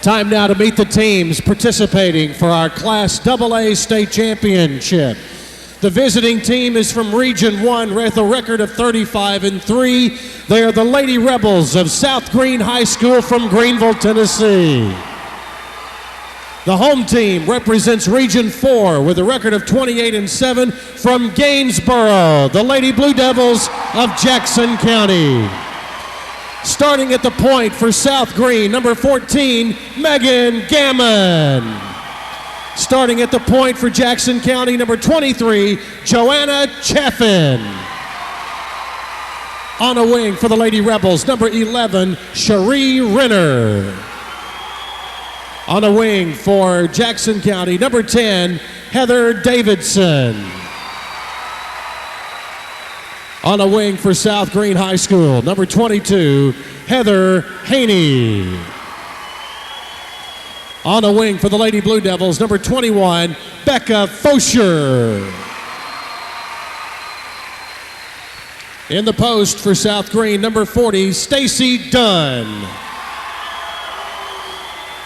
Time now to meet the teams participating for our Class AA State Championship. The visiting team is from Region 1 with a record of 35-3. They are the Lady Rebels of South Green High School from Greenville, Tennessee. The home team represents Region 4 with a record of 28-7 from Gainesboro, the Lady Blue Devils of Jackson County. Starting at the point for South Green, number 14, Megan Gammon. Starting at the point for Jackson County, number 23, Joanna Chaffin. On a wing for the Lady Rebels, number 11, Cherie Renner. On a wing for Jackson County, number 10, Heather Davidson. On a wing for South Green High School, number 22, Heather Haney. On a wing for the Lady Blue Devils, number 21, Becca Fosher. In the post for South Green, number 40, Stacy Dunn.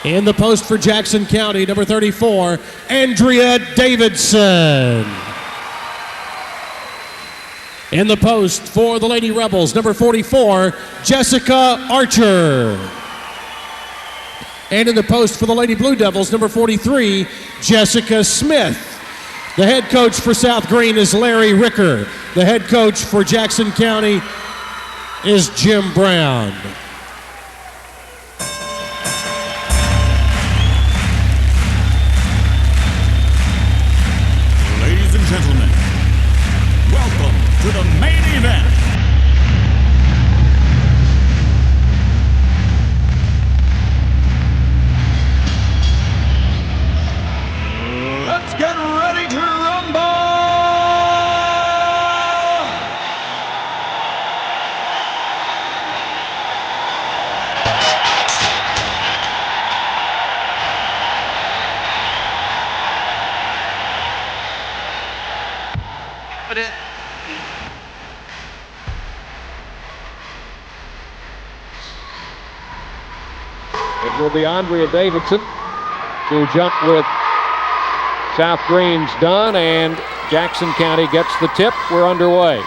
In the post for Jackson County, number 34, Andrea Davidson. In the post for the Lady Rebels, number 44, Jessica Archer. And in the post for the Lady Blue Devils, number 43, Jessica Smith. The head coach for South Green is Larry Ricker. The head coach for Jackson County is Jim Brown. Ladies and gentlemen, welcome to the main event. Let's get ready to rumble! It will be Andrea Davidson to jump with South Green's Dunn, and Jackson County gets the tip. We're underway.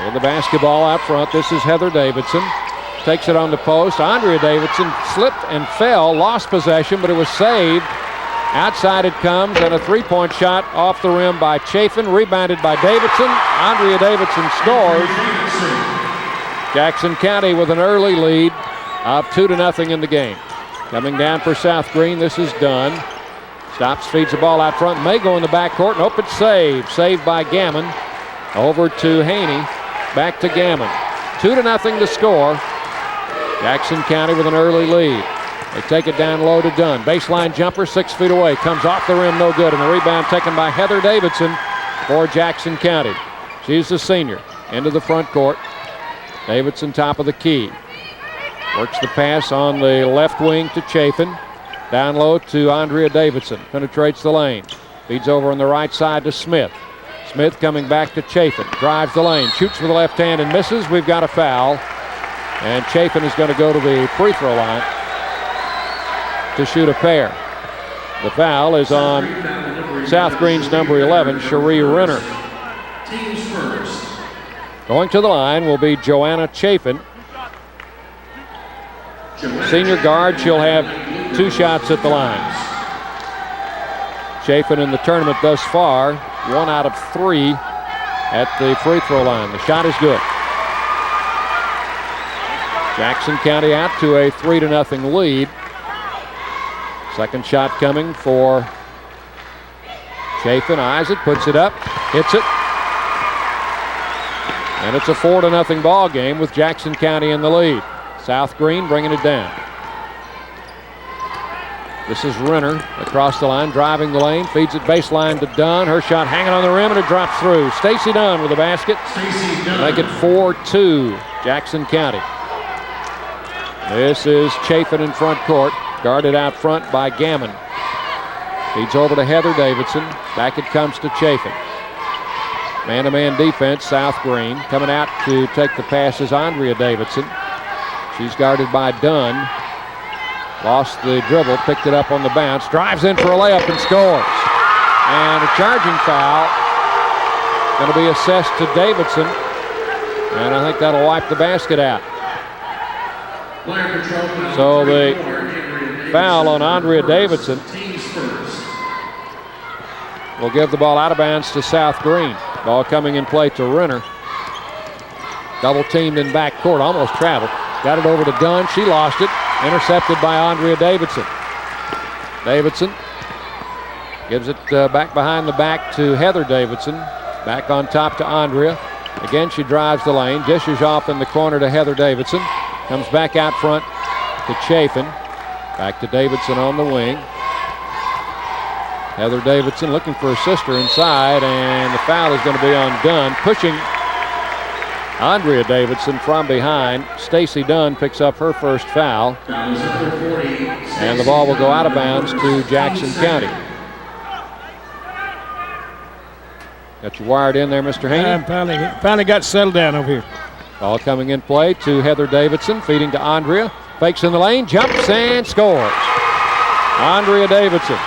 And the basketball out front. This is Heather Davidson. Takes it on the post. Andrea Davidson slipped and fell, lost possession, but it was saved. Outside it comes, and a three-point shot off the rim by Chafin, rebounded by Davidson. Andrea Davidson scores. Jackson County with an early lead of 2-0 in the game. Coming down for South Green, this is Dunn. Stops, feeds the ball out front. May go in the backcourt. An open save. Saved by Gammon. Over to Haney. Back to Gammon. 2-0 to score. Jackson County with an early lead. They take it down low to Dunn. Baseline jumper 6 feet away. Comes off the rim, no good. And the rebound taken by Heather Davidson for Jackson County. She's the senior. Into the front court. Davidson top of the key. Works the pass on the left wing to Chafin. Down low to Andrea Davidson. Penetrates the lane. Feeds over on the right side to Smith. Smith coming back to Chafin. Drives the lane. Shoots with the left hand and misses. We've got a foul. And Chafin is going to go to the free throw line to shoot a pair. The foul is on South Green's number 11, Cherie Renner. Teams first. Going to the line will be Joanna Chafin. Senior guard, she'll have 2 shots at the line. Chafin in the tournament thus far, 1 out of 3 at the free throw line. The shot is good. Jackson County out to a 3-0 lead. Second shot coming for Chafin. Eyes it, puts it up, hits it. And it's a 4-0 ball game with Jackson County in the lead. South Green bringing it down. This is Renner across the line, driving the lane, feeds it baseline to Dunn. Her shot hanging on the rim, and it drops through. Stacy Dunn with the basket. Make it 4-2, Jackson County. This is Chafin in front court, guarded out front by Gammon. Feeds over to Heather Davidson. Back it comes to Chafin. Man-to-man defense, South Green. Coming out to take the pass is Andrea Davidson. She's guarded by Dunn. Lost the dribble, picked it up on the bounce, drives in for a layup and scores. And a charging foul going to be assessed to Davidson. And I think that'll wipe the basket out. So the foul on Andrea Davidson will give the ball out of bounds to South Green. Ball coming in play to Renner. Double teamed in backcourt, almost traveled. Got it over to Dunn, she lost it. Intercepted by Andrea Davidson. Davidson gives it back behind the back to Heather Davidson. Back on top to Andrea. Again, she drives the lane, dishes off in the corner to Heather Davidson. Comes back out front to Chafin. Back to Davidson on the wing. Heather Davidson looking for her sister inside, and the foul is going to be on Dunn, pushing Andrea Davidson from behind. Stacy Dunn picks up her first foul. And the ball will go out of bounds to Jackson County. Got you wired in there, Mr. Haney? Finally got settled down over here. Ball coming in play to Heather Davidson, feeding to Andrea. Fakes in the lane, jumps and scores. Andrea Davidson,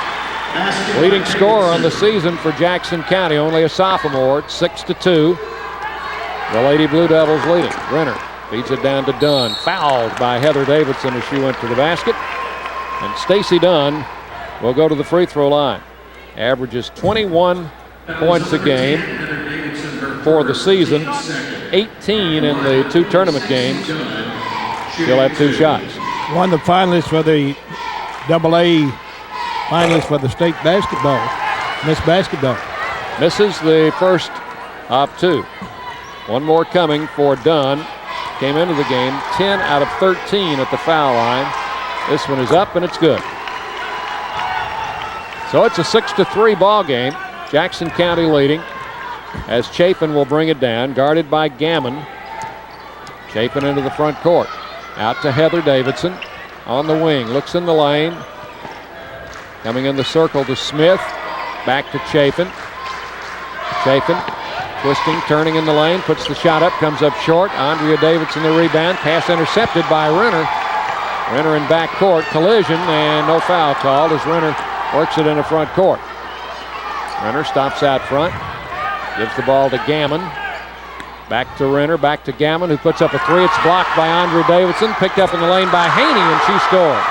leading scorer on the season for Jackson County, only a sophomore, 6-2. The Lady Blue Devils leading. Renner feeds it down to Dunn. Fouled by Heather Davidson as she went to the basket. And Stacy Dunn will go to the free throw line. Averages 21 points a game for the season. 18 in the 2 tournament games. She'll have 2 shots. One of the finalists for the AA finalists for the state basketball. Miss Basketball. Misses the first of 2. One more coming for Dunn. Came into the game 10 out of 13 at the foul line. This one is up and it's good. So it's a 6-3 ball game. Jackson County leading as Chapin will bring it down, guarded by Gammon. Chapin into the front court. Out to Heather Davidson on the wing. Looks in the lane. Coming in the circle to Smith. Back to Chapin. Chapin twisting, turning in the lane, puts the shot up, comes up short. Andrea Davidson the rebound. Pass intercepted by Renner. Renner in backcourt. Collision and no foul called as Renner works it in the front court. Renner stops out front. Gives the ball to Gammon. Back to Renner, back to Gammon, who puts up a 3. It's blocked by Andrea Davidson. Picked up in the lane by Haney, and she scores.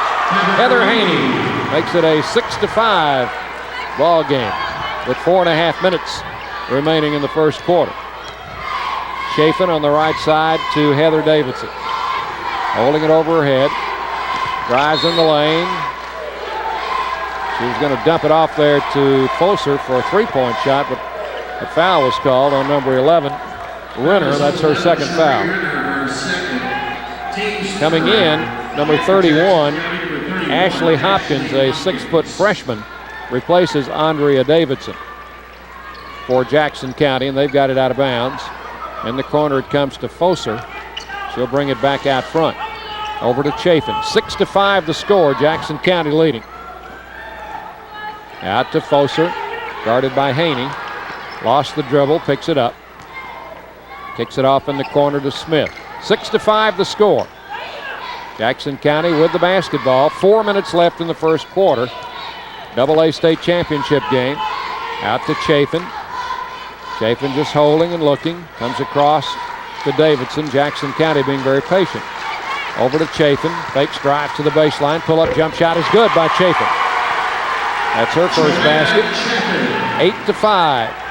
Heather Haney makes it a 6-5 ball game with 4.5 minutes remaining in the first quarter. Chafin on the right side to Heather Davidson. Holding it over her head. Drives in the lane. She was going to dump it off there to Foser for a 3-point shot, but a foul was called on number 11, Renner. That's her second foul. Coming in, number 31, Ashley Hopkins, a 6-foot freshman, replaces Andrea Davidson for Jackson County, and they've got it out of bounds. In the corner it comes to Foser. She'll bring it back out front. Over to Chafin. 6-5 the score, Jackson County leading. Out to Foser, guarded by Haney. Lost the dribble, picks it up. Kicks it off in the corner to Smith. 6-5 the score. Jackson County with the basketball. 4 minutes left in the first quarter. AA state championship game. Out to Chafin. Chafin just holding and looking. Comes across to Davidson. Jackson County being very patient. Over to Chafin. Fakes drive to the baseline. Pull-up jump shot is good by Chafin. That's her first basket. 8-5.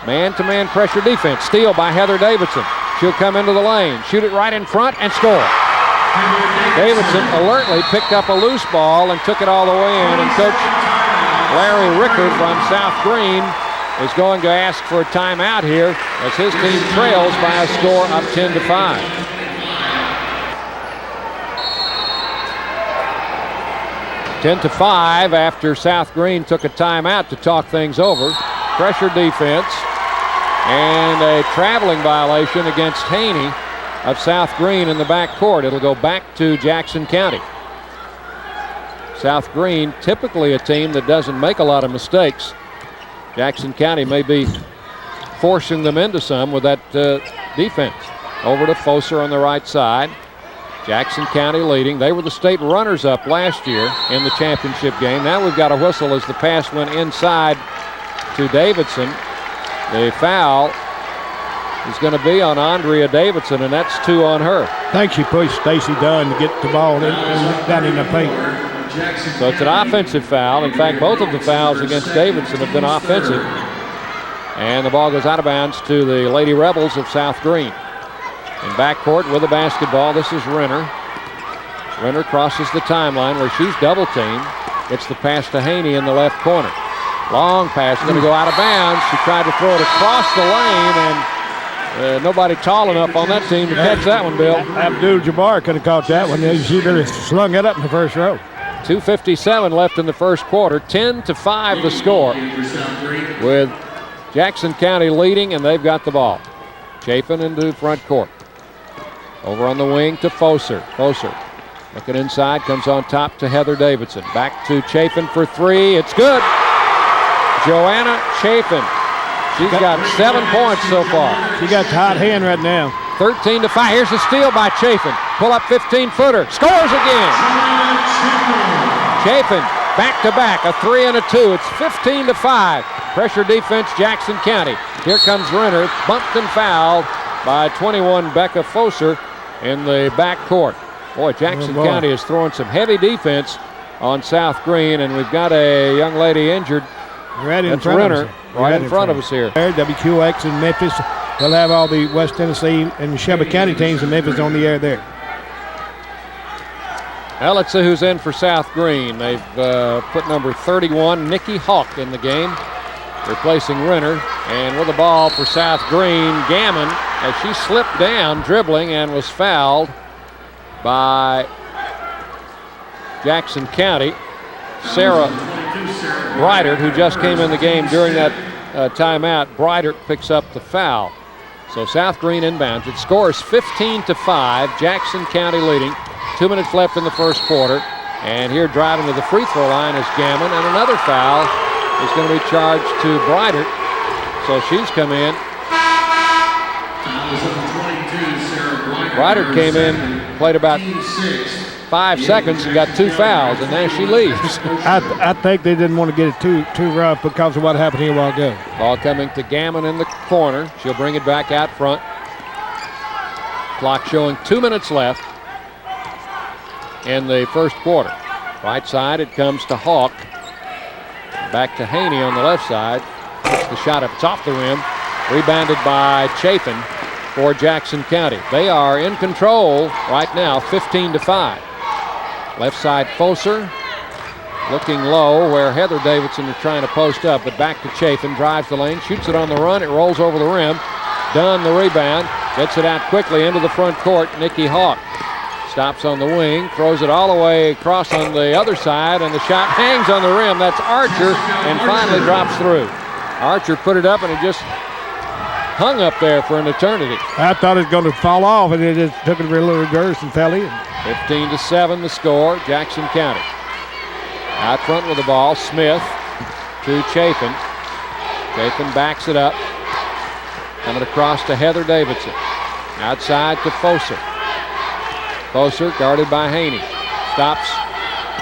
Man-to-man pressure defense. Steal by Heather Davidson. She'll come into the lane. Shoot it right in front and score. Davidson alertly picked up a loose ball and took it all the way in. And Coach Larry Rickard from South Green is going to ask for a timeout here as his team trails by a score of 10-5. 10-5 after South Green took a timeout to talk things over. Pressure defense and a traveling violation against Haney of South Green in the backcourt. It'll go back to Jackson County. South Green, typically a team that doesn't make a lot of mistakes. Jackson County may be forcing them into some with that defense. Over to Foser on the right side. Jackson County leading. They were the state runners-up last year in the championship game. Now we've got a whistle as the pass went inside to Davidson. The foul is going to be on Andrea Davidson, and that's 2 on her. I think she pushed Stacy Dunn to get the ball down in the paint. So it's an offensive foul. In fact, both of the fouls against Davidson have been offensive. And the ball goes out of bounds to the Lady Rebels of South Green. In backcourt with the basketball, this is Renner. Renner crosses the timeline where she's double teamed. Gets the pass to Haney in the left corner. Long pass, going to go out of bounds. She tried to throw it across the lane, and nobody tall enough on that team to catch that one, Bill. Abdul-Jabbar could have caught that one. She really slung it up in the first row. 2:57 left in the first quarter. 10-5 the score, with Jackson County leading, and they've got the ball. Chafin into front court. Over on the wing to Foser. Foser looking inside, comes on top to Heather Davidson. Back to Chafin for 3. It's good. Joanna Chafin. She's got 7 points so far. She got the hot hand right now. 13-5. Here's a steal by Chafin. Pull up 15-footer. Scores again. Chafin back-to-back, a 3 and a 2. It's 15-5. Pressure defense, Jackson County. Here comes Renner, bumped and fouled by 21 Becca Foser in the backcourt. Boy, Jackson County is throwing some heavy defense on South Green, and we've got a young lady injured. Right in That's front Renner, of us. right in front of us here. WQX in Memphis. They'll have all the West Tennessee and Shelby County teams in Memphis on the air there. Now let's see who's in for South Green. They've put number 31, Nikki Hawk, in the game, replacing Renner. And with the ball for South Green, Gammon, as she slipped down dribbling and was fouled by Jackson County. Sarah Breitert, who just came in the game during that timeout, Breitert picks up the foul. So South Green inbounds. It scores 15-5. Jackson County leading. 2 minutes left in the first quarter. And here driving to the free throw line is Gammon. And another foul is going to be charged to Breitert. So she's come in. Breitert came in, played about 5 seconds and got 2 fouls, and now she leaves. I think they didn't want to get it too rough because of what happened here a while ago. Ball coming to Gammon in the corner. She'll bring it back out front. Clock showing 2 minutes left in the first quarter. Right side, it comes to Hawk. Back to Haney on the left side. Puts the shot up. It's off the rim. Rebounded by Chafin for Jackson County. They are in control right now, 15-5. Left side, Foser looking low where Heather Davidson is trying to post up, but back to Chafin, drives the lane, shoots it on the run, it rolls over the rim. Dunn the rebound, gets it out quickly into the front court. Nikki Hawk stops on the wing, throws it all the way across on the other side, and the shot hangs on the rim. That's Archer, and finally drops through. Archer put it up, and it just hung up there for an eternity. I thought it was going to fall off, and it just took it a little reverse and fell in. 15-7 the score, Jackson County. Out front with the ball, Smith to Chafin. Chafin backs it up. Coming across to Heather Davidson. Outside to Foser. Foser guarded by Haney. Stops,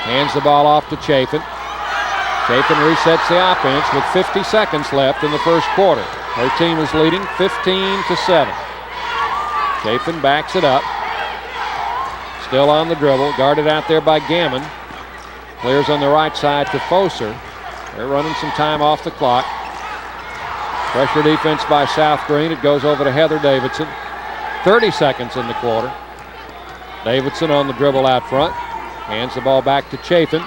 hands the ball off to Chafin. Chafin resets the offense with 50 seconds left in the first quarter. Her team is leading 15-7. Chafin backs it up. Still on the dribble, guarded out there by Gammon. Clears on the right side to Foser. They're running some time off the clock. Pressure defense by South Green. It goes over to Heather Davidson. 30 seconds in the quarter. Davidson on the dribble out front. Hands the ball back to Chafin.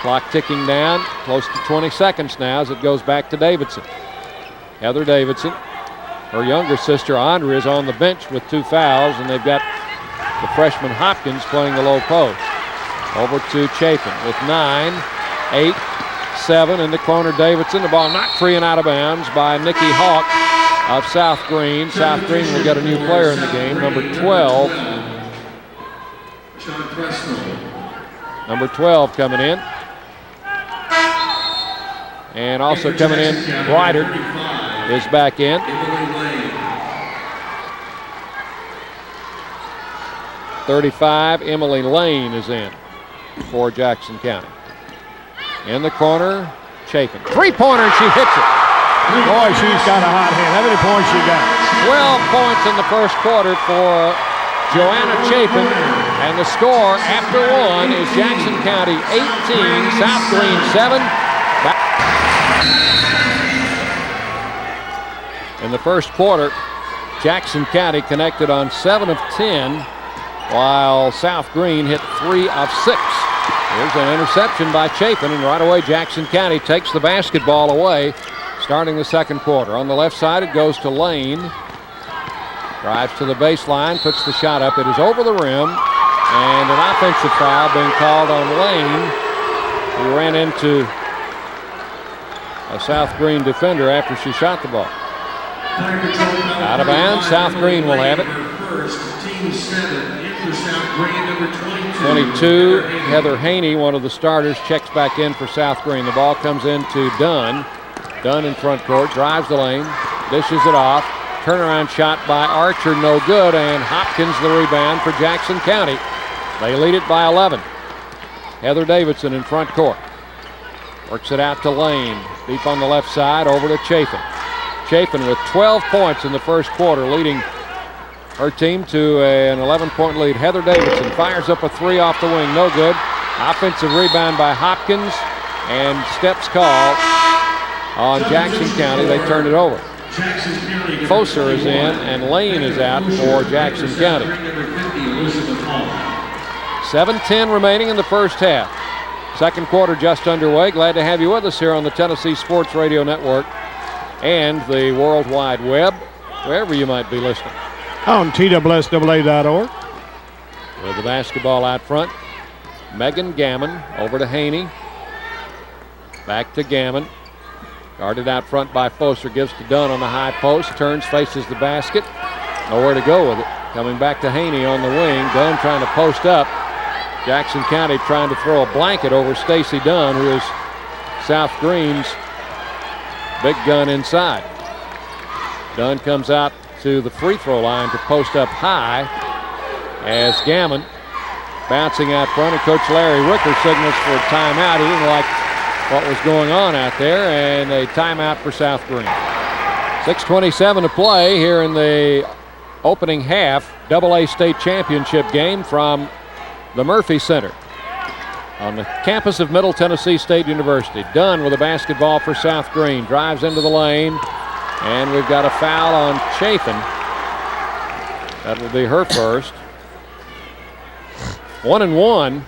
Clock ticking down. Close to 20 seconds now as it goes back to Davidson. Heather Davidson. Her younger sister Andrea is on the bench with 2 fouls, and they've got the freshman Hopkins playing the low post. Over to Chafin with 9, 8, 7 in the corner. Davidson, the ball knocked free and out of bounds by Nikki Hawk of South Green. South Green will get a new player in the game, number 12. Number 12 coming in. And also coming in, Breitert is back in. 35, Emily Lane is in for Jackson County. In the corner, Chapin. Three-pointer, and she hits it. Boy, she's got a hot hand. How many points she got? 12 points in the first quarter for Joanna Chapin. And the score after one is Jackson County 18, South Green 7. In the first quarter, Jackson County connected on 7 of 10, while South Green hit 3 of 6. Here's an interception by Chapin, and right away Jackson County takes the basketball away, starting the second quarter. On the left side, it goes to Lane. Drives to the baseline, puts the shot up. It is over the rim, and an offensive foul being called on Lane, who ran into a South Green defender after she shot the ball. Out of bounds, South Green will have it. 22, Heather Haney, one of the starters, checks back in for South Green. The ball comes into Dunn. Dunn in front court, drives the lane, dishes it off. Turnaround shot by Archer, no good, and Hopkins the rebound for Jackson County. They lead it by 11. Heather Davidson in front court. Works it out to Lane. Deep on the left side, over to Chapin. Chapin with 12 points in the first quarter, leading her team to an 11-point lead. Heather Davidson fires up a three off the wing, no good. Offensive rebound by Hopkins, and steps call on Jackson County. They turn it over. Foser is in, and Lane is out for Jackson County. 7:10 remaining in the first half. Second quarter just underway. Glad to have you with us here on the Tennessee Sports Radio Network and the World Wide Web, wherever you might be listening. On TSSAA.org. With the basketball out front, Megan Gammon over to Haney. Back to Gammon. Guarded out front by Foster, gives to Dunn on the high post, turns, faces the basket. Nowhere to go with it. Coming back to Haney on the wing. Dunn trying to post up. Jackson County trying to throw a blanket over Stacy Dunn, who is South Green's big gun inside. Dunn comes out to the free throw line to post up high as Gammon bouncing out front, and Coach Larry Ricker signals for a timeout. He didn't like what was going on out there, and a timeout for South Green. 6:27 to play here in the opening half AA state championship game from the Murphy Center on the campus of Middle Tennessee State University. Dunn with a basketball for South Green. Drives into the lane, and we've got a foul on Chapin. That will be her first. 1-1.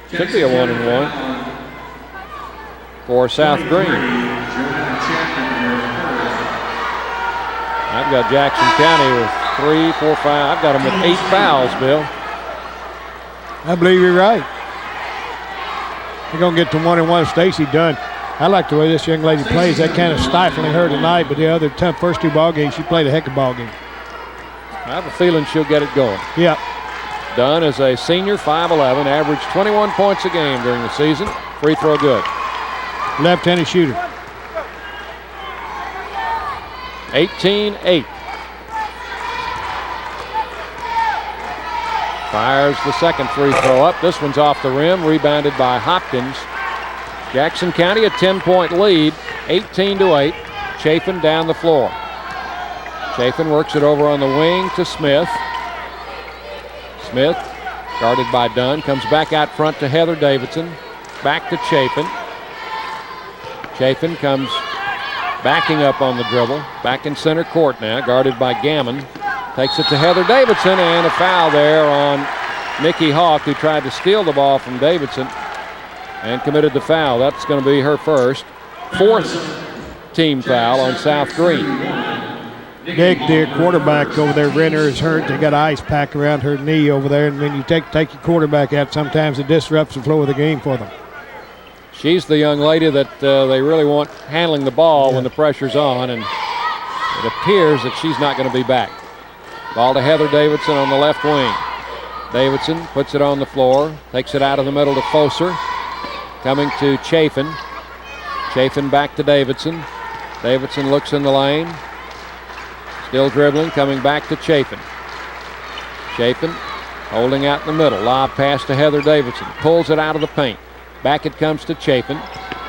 Should be a 1-1 for South Green. I've got Jackson County with 3, 4, 5. I've got them with 8 fouls, Bill. I believe you're right. They're going to get to 1-1. Stacy Dunn. I like the way this young lady plays. That kind of stifling her tonight, but the other first 2 ball games, she played a heck of a ball game. I have a feeling she'll get it going. Yeah. Dunn is a senior, 5'11", averaged 21 points a game during the season. Free throw good. Left-handed shooter. 18-8. Fires the second free throw up. This one's off the rim, rebounded by Hopkins. Jackson County a 10-point lead, 18-8. Chapin down the floor. Chapin works it over on the wing to Smith. Smith, guarded by Dunn, comes back out front to Heather Davidson. Back to Chapin. Chapin comes backing up on the dribble. Back in center court now, guarded by Gammon. Takes it to Heather Davidson, and a foul there on Nikki Hawk, who tried to steal the ball from Davidson and committed the foul. That's going to be her first. 4th team foul on South Green. Nick, their quarterback over there, Renner, is hurt. They got an ice pack around her knee over there, and when you take your quarterback out, sometimes it disrupts the flow of the game for them. She's the young lady that they really want handling the ball when the pressure's on, and it appears that she's not going to be back. Ball to Heather Davidson on the left wing. Davidson puts it on the floor, takes it out of the middle to Foser. Coming to Chafin. Chafin back to Davidson. Davidson looks in the lane. Still dribbling, coming back to Chafin. Chafin Holding out in the middle. Lob pass to Heather Davidson. Pulls it out of the paint. Back it comes to Chapin.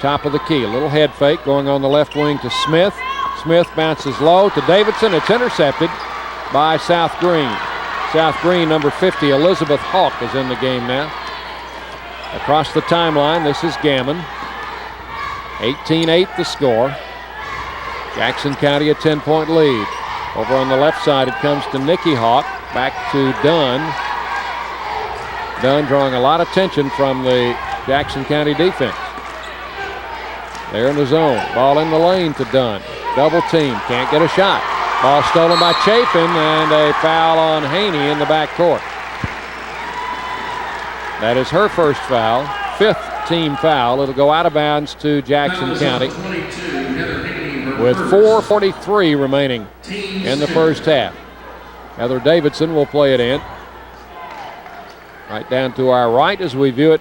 Top of the key. A little head fake going on the left wing to Smith. Smith bounces low to Davidson. It's intercepted by South Green. South Green, number 50, Elizabeth Hawk, is in the game now. Across the timeline, this is Gammon. 18-8 the score. Jackson County a 10-point lead. Over on the left side, it comes to Nikki Hawk. Back to Dunn. Dunn drawing a lot of attention from the Jackson County defense. They're in the zone. Ball in the lane to Dunn. Double team. Can't get a shot. Ball stolen by Chapin, and a foul on Haney in the backcourt. That is her first foul. 5th team foul. It'll go out of bounds to Jackson County with 4:43 remaining in the first half. Heather Davidson will play it in. Right down to our right as we view it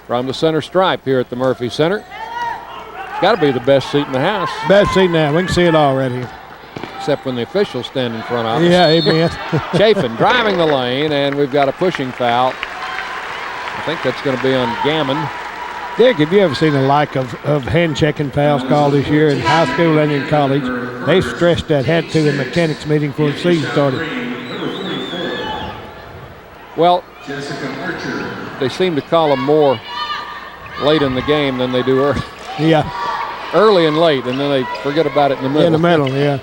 from the center stripe here at the Murphy Center. It's got to be the best seat in the house. Best seat now. We can see it already. Except when the officials stand in front of us. Yeah, amen. Chafin driving the lane, and we've got a pushing foul. I think that's going to be on Gammon. Dick, have you ever seen the like of hand-checking fouls called this year in high school and in college? They stressed that had to in mechanics meeting before the season started. Well, they seem to call them more late in the game than they do early. Yeah. Early and late, and then they forget about it in the middle. In the middle, yeah.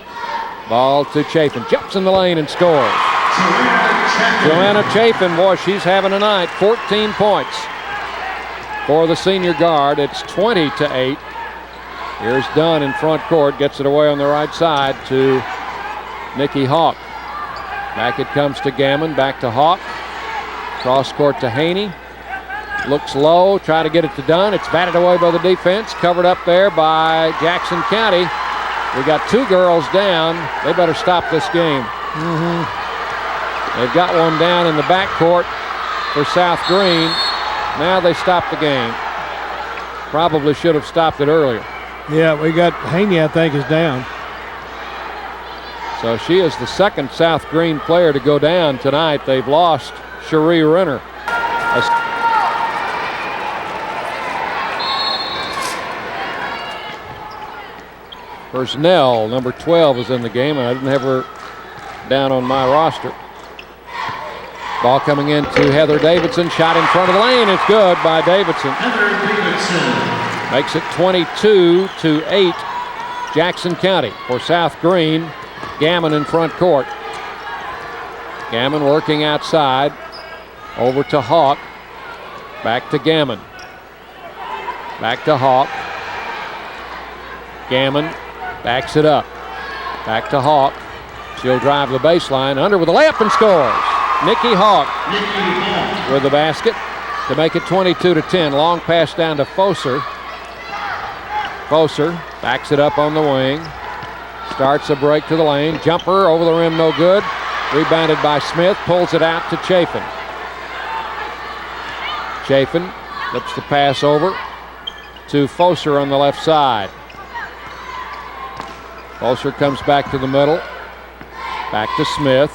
Ball to Chafin. Jumps in the lane and scores. Joanna Chafin, boy, she's having a night. 14 points for the senior guard. It's 20-8. Here's Dunn in front court. Gets it away on the right side to Nikki Hawk. Back it comes to Gammon. Back to Hawk. Cross court to Haney. Looks low. Try to get it to Dunn. It's batted away by the defense. Covered up there by Jackson County. We got 2 girls down. They better stop this game. They've got one down in the backcourt for South Green. Now they stop the game. Probably should have stopped it earlier. Yeah, we got Haney, I think, is down. So she is the second South Green player to go down tonight. They've lost Cherie Renner. Personnel, number 12, is in the game, and I didn't have her down on my roster. Ball coming in to Heather Davidson. Shot in front of the lane. It's good by Davidson. Heather Davidson. Makes it 22-8. Jackson County for South Green. Gammon in front court. Gammon working outside. Over to Hawk. Back to Gammon. Back to Hawk. Gammon backs it up. Back to Hawk. She'll drive the baseline. Under with a layup and scores. Nikki Hawk with the basket to make it 22-10. Long pass down to Foser. Foser backs it up on the wing. Starts a break to the lane. Jumper over the rim, no good. Rebounded by Smith. Pulls it out to Chafin. Chafin flips the pass over to Foser on the left side. Foser comes back to the middle. Back to Smith.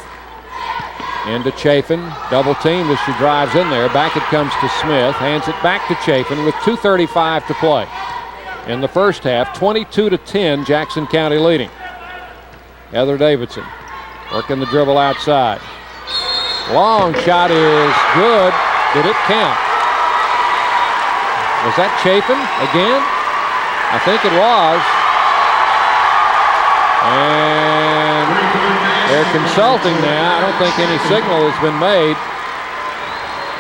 Into Chafin. Double team as she drives in there. Back it comes to Smith. Hands it back to Chafin with 2:35 to play. In the first half, 22-10, Jackson County leading. Heather Davidson working the dribble outside. Long shot is good. Did it count? Was that Chafin again? I think it was. And they're consulting now. I don't think any signal has been made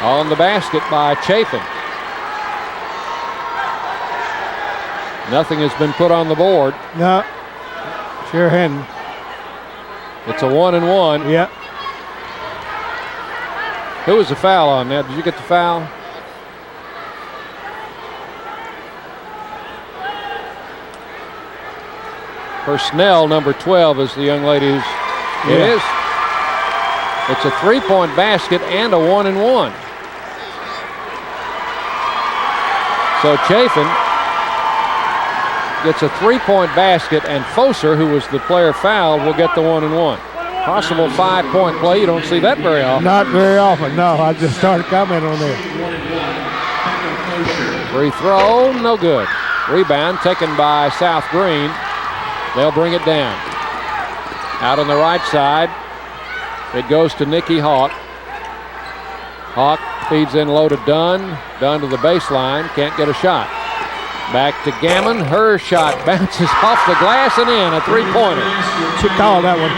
on the basket by Chafin. Nothing has been put on the board. No, sure hadn't. It's a 1-and-1. Yep. Who was the foul on that? Did you get the foul? Personnel, number 12, is the young lady who's... Yeah. It is. It's a three-point basket and a 1-and-1. So Chafin gets a three-point basket, and Foser, who was the player fouled, will get the 1-and-1. Possible 5-point play. You don't see that very often. Not very often, no. I just started commenting on that. Free throw, no good. Rebound taken by South Green. They'll bring it down. Out on the right side, it goes to Nikki Hawk. Hawk feeds in low to Dunn. Dunn to the baseline, can't get a shot. Back to Gammon. Her shot bounces off the glass and in, a three-pointer. She called that one.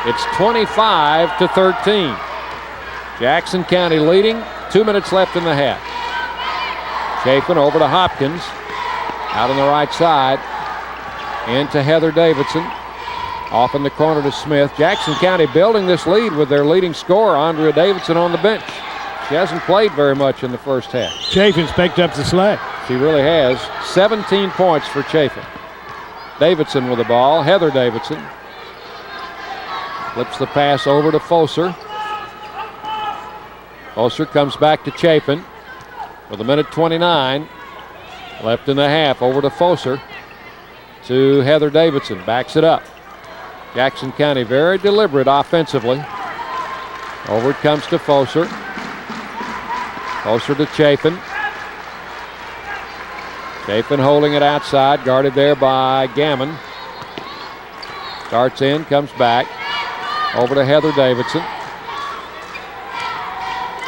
It's 25-13. Jackson County leading. 2 minutes left in the half. Chapin over to Hopkins. Out on the right side. Into Heather Davidson. Off in the corner to Smith. Jackson County building this lead with their leading scorer, Andrea Davidson, on the bench. She hasn't played very much in the first half. Chapin's picked up the slack. She really has. 17 points for Chapin. Davidson with the ball. Heather Davidson. Flips the pass over to Foser. Foser comes back to Chapin with 1:29 left in the half. Over to Foser. To Heather Davidson. Backs it up. Jackson County very deliberate offensively. Over it comes to Foser. Foser to Chapin. Chapin holding it outside, guarded there by Gammon. Starts in, comes back. Over to Heather Davidson.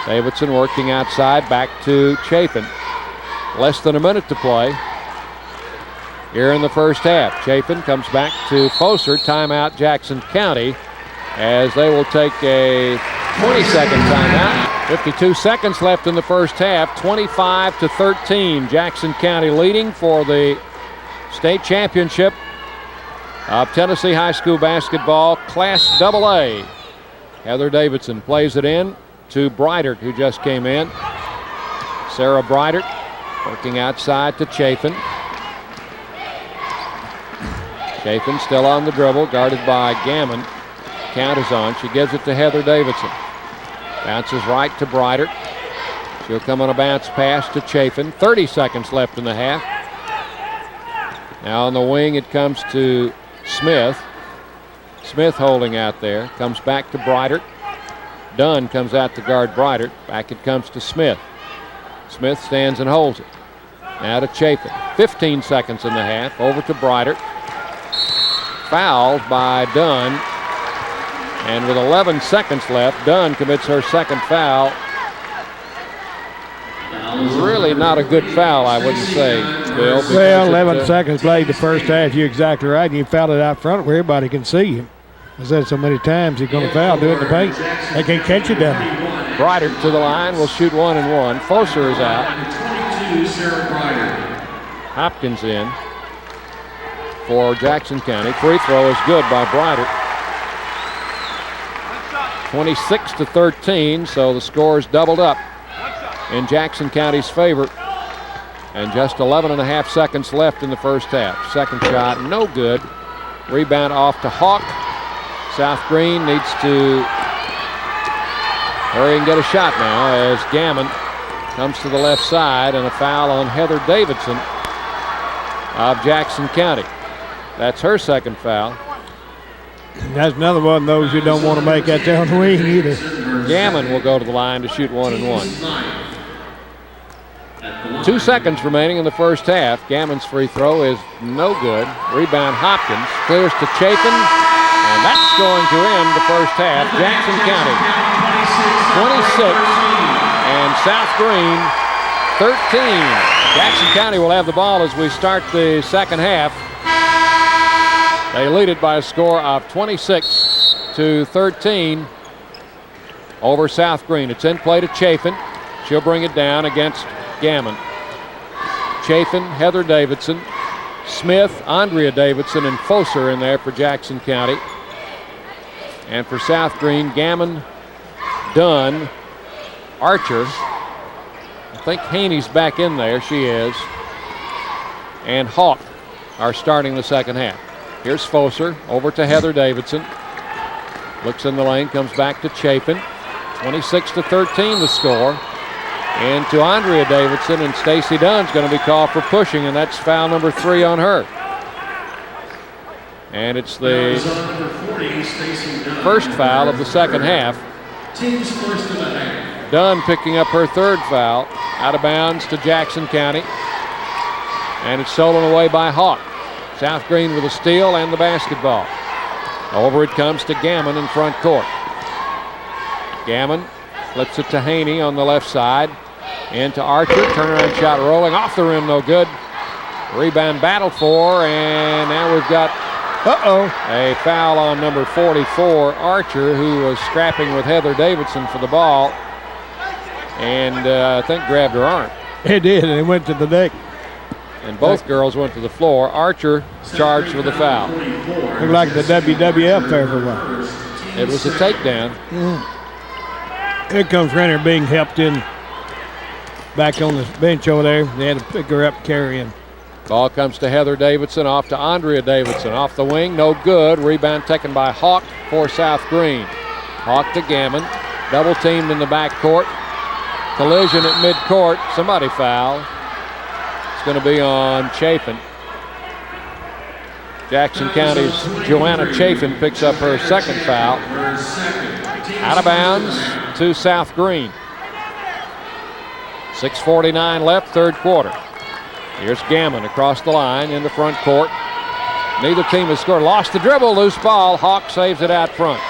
Davidson working outside, back to Chapin. Less than a minute to play here in the first half. Chapin comes back to Foser. Timeout Jackson County as they will take a 20-second timeout. 52 seconds left in the first half. 25-13. Jackson County leading for the state championship of Tennessee High School basketball, Class AA. Heather Davidson plays it in to Breitert, who just came in. Sarah Breitert working outside to Chapin. Chapin still on the dribble, guarded by Gammon. Count is on. She gives it to Heather Davidson. Bounces right to Breitert. She'll come on a bounce pass to Chapin. 30 seconds left in the half. Now on the wing it comes to Smith. Smith holding out there. Comes back to Breitert. Dunn comes out to guard Breitert. Back it comes to Smith. Smith stands and holds it. Now to Chapin. 15 seconds in the half. Over to Breitert. Fouled by Dunn. And with 11 seconds left, Dunn commits her second foul. Really not a good foul, I wouldn't say, Bill. Well, 11 seconds played the first half. You're exactly right. And you fouled it out front where everybody can see you. I said so many times, you're going to foul, do it in the paint. They can't catch you down there. Breitert to the line, will shoot 1 and 1. Foser is out. Hopkins in for Jackson County. Free throw is good by Breitert. 26-13, so the score is doubled up in Jackson County's favor. And just 11 and a half seconds left in the first half. Second shot, no good. Rebound off to Hawk. South Green needs to hurry and get a shot now as Gammon comes to the left side, and a foul on Heather Davidson of Jackson County. That's her second foul. That's another one of those you don't want to make out there on the wing either. Gammon will go to the line to shoot 1 and 1. 2 seconds remaining in the first half. Gammon's free throw is no good. Rebound Hopkins, clears to Chapin, and that's going to end the first half. Jackson County 26 and South Green 13. Jackson County will have the ball as we start the second half. They lead it by a score of 26-13 over South Green. It's in play to Chapin. She'll bring it down against Gammon. Chapin, Heather Davidson, Smith, Andrea Davidson, and Foser in there for Jackson County. And for South Green, Gammon, Dunn, Archer. I think Haney's back in there. She is. And Hawk are starting the second half. Here's Foser over to Heather Davidson. Looks in the lane, comes back to Chapin. 26-13 the score. And to Andrea Davidson, and Stacy Dunn's going to be called for pushing, and that's foul number 3 on her. And it's the first foul of the second half. Team's first of the half. Dunn picking up her third foul. Out of bounds to Jackson County. And it's stolen away by Hawk. South Green with a steal and the basketball. Over it comes to Gammon in front court. Gammon flips it to Haney on the left side. Into Archer. Turnaround shot rolling off the rim, no good. Rebound battled for, and now we've got a foul on number 44, Archer, who was scrapping with Heather Davidson for the ball. And I think grabbed her arm. It did, and it went to the deck. And both girls went to the floor. Archer charged with a foul. Looked like the WWF there for a while. It was a takedown. Here comes Renner being helped in back on the bench over there. They had to pick her up, carry him. Ball comes to Heather Davidson, off to Andrea Davidson. Off the wing, no good. Rebound taken by Hawk for South Green. Hawk to Gammon. Double teamed in the backcourt. Collision at midcourt. Somebody foul. It's going to be on Chafin. Jackson County's Joanna Chafin picks up her second foul. Out of bounds to South Green. 6:49 left, third quarter. Here's Gammon across the line in the front court. Neither team has scored. Lost the dribble, loose ball. Hawk saves it out front.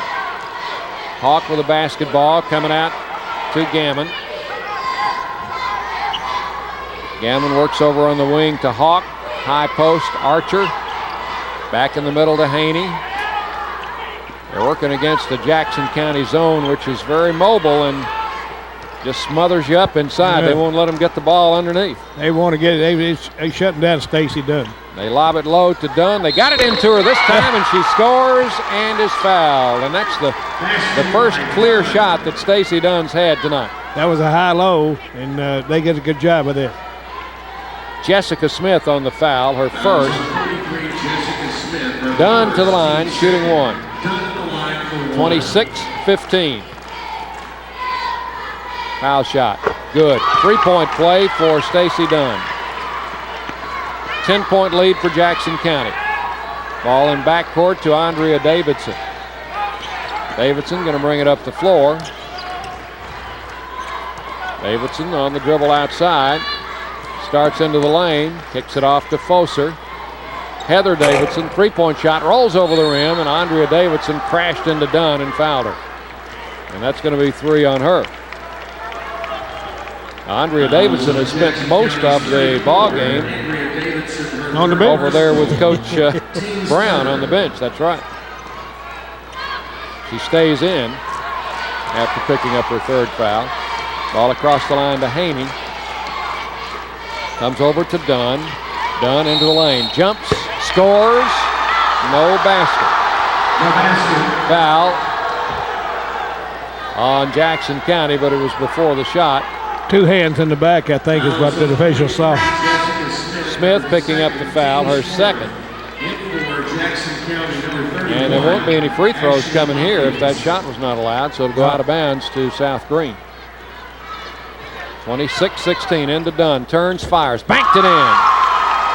Hawk with a basketball coming out to Gammon. Gammon works over on the wing to Hawk. High post, Archer. Back in the middle to Haney. They're working against the Jackson County zone, which is very mobile and just smothers you up inside. They won't let them get the ball underneath. They want to get it. They shutting down Stacy Dunn. They lob it low to Dunn. They got it into her this time, and she scores and is fouled. And that's the first clear shot that Stacy Dunn's had tonight. That was a high-low, and they get a good job of it. Jessica Smith on the foul, her first. Dunn to the line, shooting one. 26-15. Foul shot, good. 3-point play for Stacy Dunn. 10-point lead for Jackson County. Ball in backcourt to Andrea Davidson. Davidson going to bring it up the floor. Davidson on the dribble outside. Starts into the lane, kicks it off to Foser. Heather Davidson, 3-point shot, rolls over the rim, and Andrea Davidson crashed into Dunn and fouled her. And that's going to be 3 on her. Andrea Davidson has spent most of the ball game on the bench over there with Coach Brown on the bench. That's right. She stays in after picking up her third foul. Ball across the line to Haney. Comes over to Dunn. Dunn into the lane. Jumps, scores. No basket. Foul on Jackson County, but it was before the shot. 2 hands in the back, I think, is what the official saw. Smith picking up the foul, her second. And there won't be any free throws coming here if that shot was not allowed, so it'll go out of bounds to South Green. 26-16 into Dunn. Turns, fires, banked it in.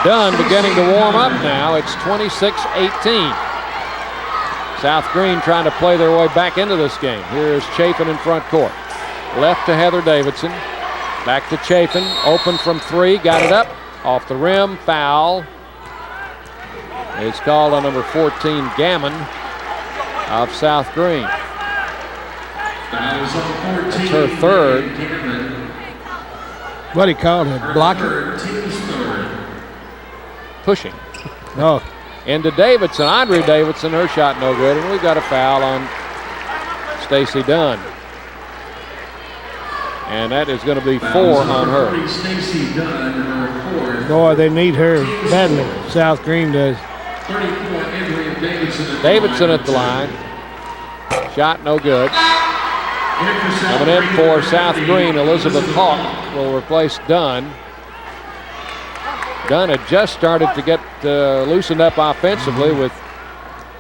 Dunn beginning to warm up now. It's 26-18. South Green trying to play their way back into this game. Here's Chafin in front court. Left to Heather Davidson. Back to Chafin. Open from 3. Got it up. Off the rim. Foul. It's called on number 14, Gammon of South Green. It's her third. What he called it, blocking? Pushing. Oh. Into Davidson. Andrea Davidson, her shot no good. And we've got a foul on Stacy Dunn. And that is going to be 4 on her. Boy, they need her badly. South Green does. Davidson at the line. Shot no good. Coming in for South Green, Elizabeth Hawk will replace Dunn. Dunn had just started to get loosened up offensively with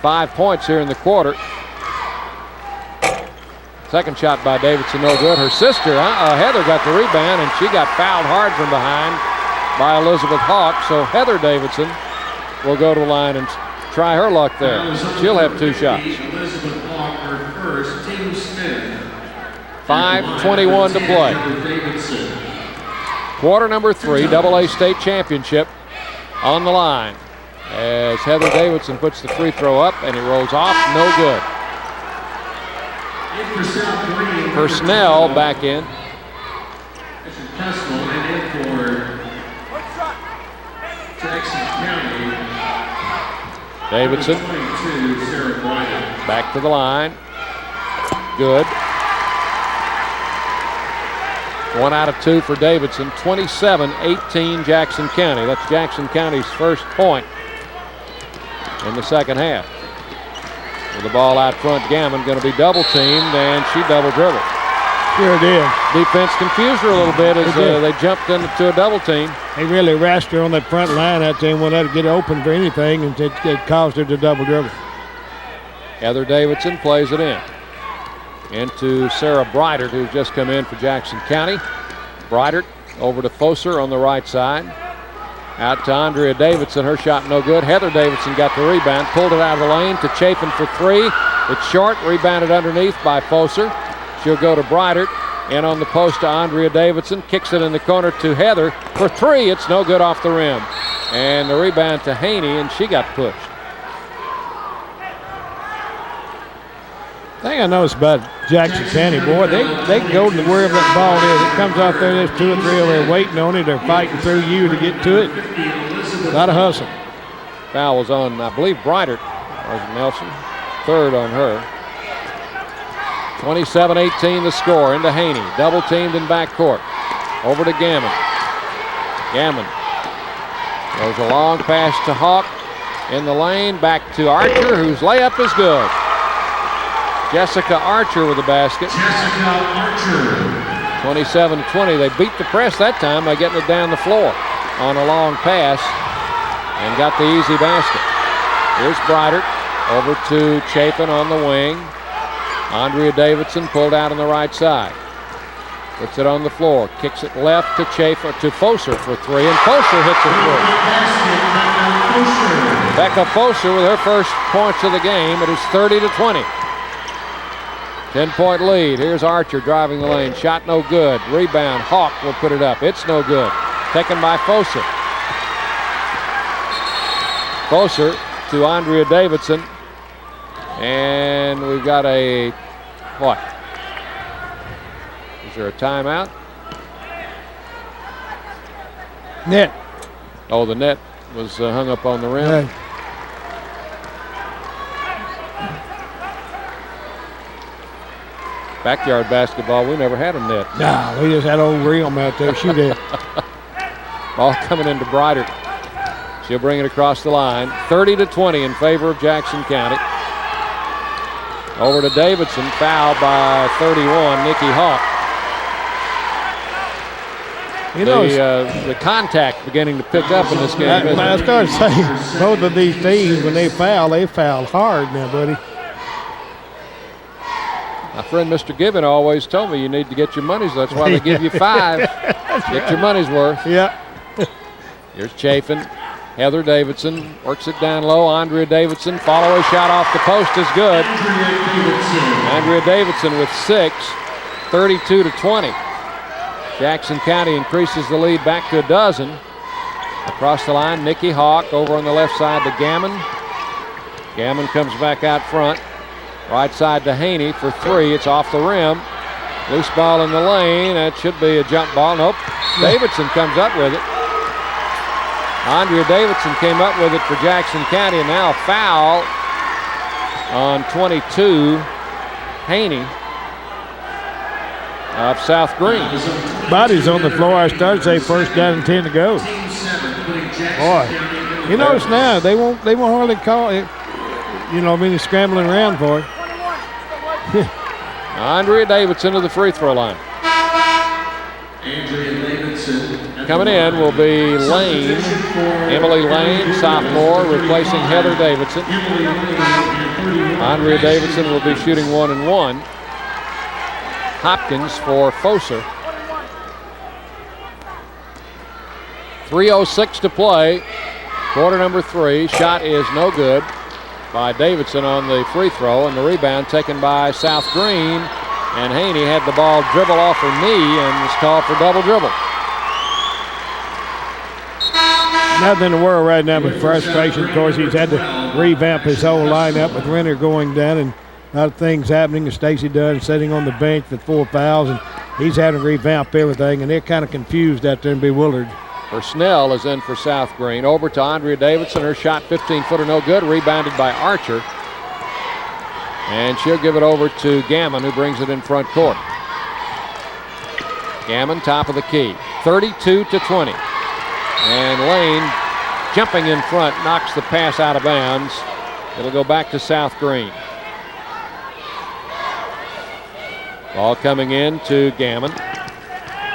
5 points here in the quarter. Second shot by Davidson, no good. Her sister, Heather, got the rebound, and she got fouled hard from behind by Elizabeth Hawk. So Heather Davidson will go to the line and try her luck there. She'll have 2 shots. 5:21 to play. Quarter number 3, AA state championship on the line. As Heather Davidson puts the free throw up and it rolls off, no good. Personnel back in. Davidson back to the line. Good. 1 out of 2 for Davidson. 27-18 Jackson County. That's Jackson County's first point in the second half. With the ball out front, Gammon going to be double teamed, and she double dribbled. Sure did. Defense confused her a little bit as they jumped into a double team. They really rashed her on that front line out there and won't let her get open for anything, and it caused her to double dribble. Heather Davidson plays it in. Into Sarah Breitert, who's just come in for Jackson County. Breitert over to Foser on the right side. Out to Andrea Davidson. Her shot no good. Heather Davidson got the rebound, pulled it out of the lane to Chapin for 3. It's short, rebounded underneath by Foser. She'll go to Breitert. In on the post to Andrea Davidson. Kicks it in the corner to Heather for 3. It's no good off the rim. And the rebound to Haney, and she got pushed. The thing I noticed about Jackson County, boy, they go to wherever that ball is. It comes out there, there's 2 or 3 over there waiting on it. They're fighting through you to get to it. A lot of hustle. Foul was on, I believe, Breitert. Was it Nelson? 3rd on her. 27-18 the score. Into Haney. Double teamed in backcourt. Over to Gammon. Gammon. There's a long pass to Hawk in the lane. Back to Archer, whose layup is good. Jessica Archer with the basket. 27-20. They beat the press that time by getting it down the floor on a long pass and got the easy basket. Here's Breitert over to Chapin on the wing. Andrea Davidson pulled out on the right side. Puts it on the floor. Kicks it left to Chapin, to Foser for 3, and Foser hits a 3. Becca Foser with her first points of the game. It is 30-20. 10-point lead. Here's Archer driving the lane. Shot no good. Rebound. Hawk will put it up. It's no good. Taken by Foser. Foser to Andrea Davidson. And we've got a, what? Is there a timeout? Net. Oh, the net was hung up on the rim. Yeah. Backyard basketball, we never had a net. Nah, we just had old rim out there. Shoot it. Ball coming into Breitert. She'll bring it across the line. 30-20 in favor of Jackson County. Over to Davidson, fouled by 31, Nikki Hawk. You know, the contact beginning to pick up in this game. I started saying both of these teams, when they foul hard now, buddy. My friend Mr. Gibbon always told me you need to get your money's. That's why they give you 5. Get your money's worth. Yeah. Here's Chapin. Heather Davidson works it down low. Andrea Davidson, follow-away shot off the post is good. Andrea Davidson with 6, 32-20. Jackson County increases the lead back to 12. Across the line, Nikki Hawk over on the left side to Gammon. Gammon comes back out front. Right side to Haney for 3. It's off the rim. Loose ball in the lane. That should be a jump ball. Nope. Davidson comes up with it. Andrea Davidson came up with it for Jackson County, and now a foul on 22, Haney of South Green. Bodies on the floor. I started to say first down and 10 to go. Boy, you notice now they won't hardly call it. You know, meaning scrambling around for it. Andrea Davidson to the free throw line. Coming in will be Lane, Emily Lane, sophomore, replacing Heather Davidson. Andrea Davidson will be shooting 1-1. Hopkins for Foser. 3:06 to play. Quarter number 3. Shot is no good. by Davidson on the free throw, and the rebound taken by South Green. And Haney had the ball dribble off her knee and was called for double dribble. Nothing in the world right now but frustration. Of course, he's had to revamp his whole lineup with Renner going down and a lot of things happening. Stacey Dunn sitting on the bench with 4 fouls, and he's having to revamp everything, and they're kind of confused out there and bewildered. Snell is in for South Green. Over to Andrea Davidson. Her shot 15-footer no good. Rebounded by Archer. And she'll give it over to Gammon, who brings it in front court. Gammon, top of the key. 32-20. And Lane, jumping in front, knocks the pass out of bounds. It'll go back to South Green. Ball coming in to Gammon.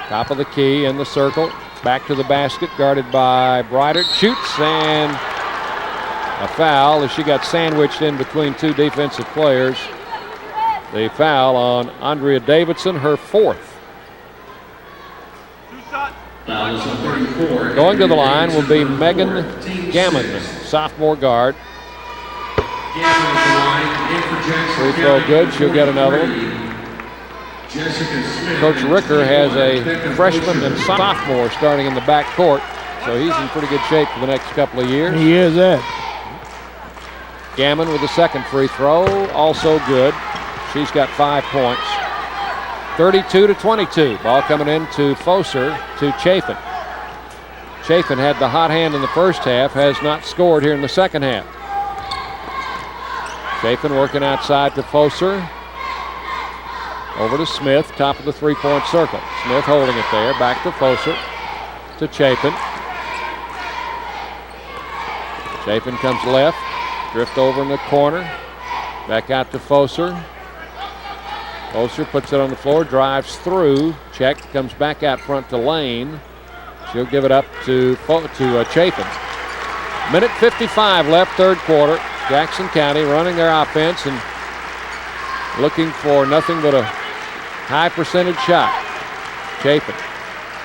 Top of the key in the circle. Back to the basket, guarded by Breitert. Shoots, and a foul as she got sandwiched in between 2 defensive players. The foul on Andrea Davidson, her 4th. Going to the line will be Megan Gammon, sophomore guard. Free throw good, she'll get another one. Coach Ricker has a freshman and sophomore starting in the back court, so he's in pretty good shape for the next couple of years. He is that. Gammon with the second free throw, also good. She's got 5 points. 32-22. Ball coming in to Foser to Chafin. Chafin had the hot hand in the first half, has not scored here in the second half. Chafin working outside to Foser. Over to Smith, top of the 3-point circle. Smith holding it there, back to Foser, to Chapin. Chapin comes left, drift over in the corner, back out to Foser. Foser puts it on the floor, drives through, check, comes back out front to Lane. She'll give it up to Chapin. Minute 55 left, third quarter. Jackson County running their offense and looking for nothing but a high percentage shot. Chapin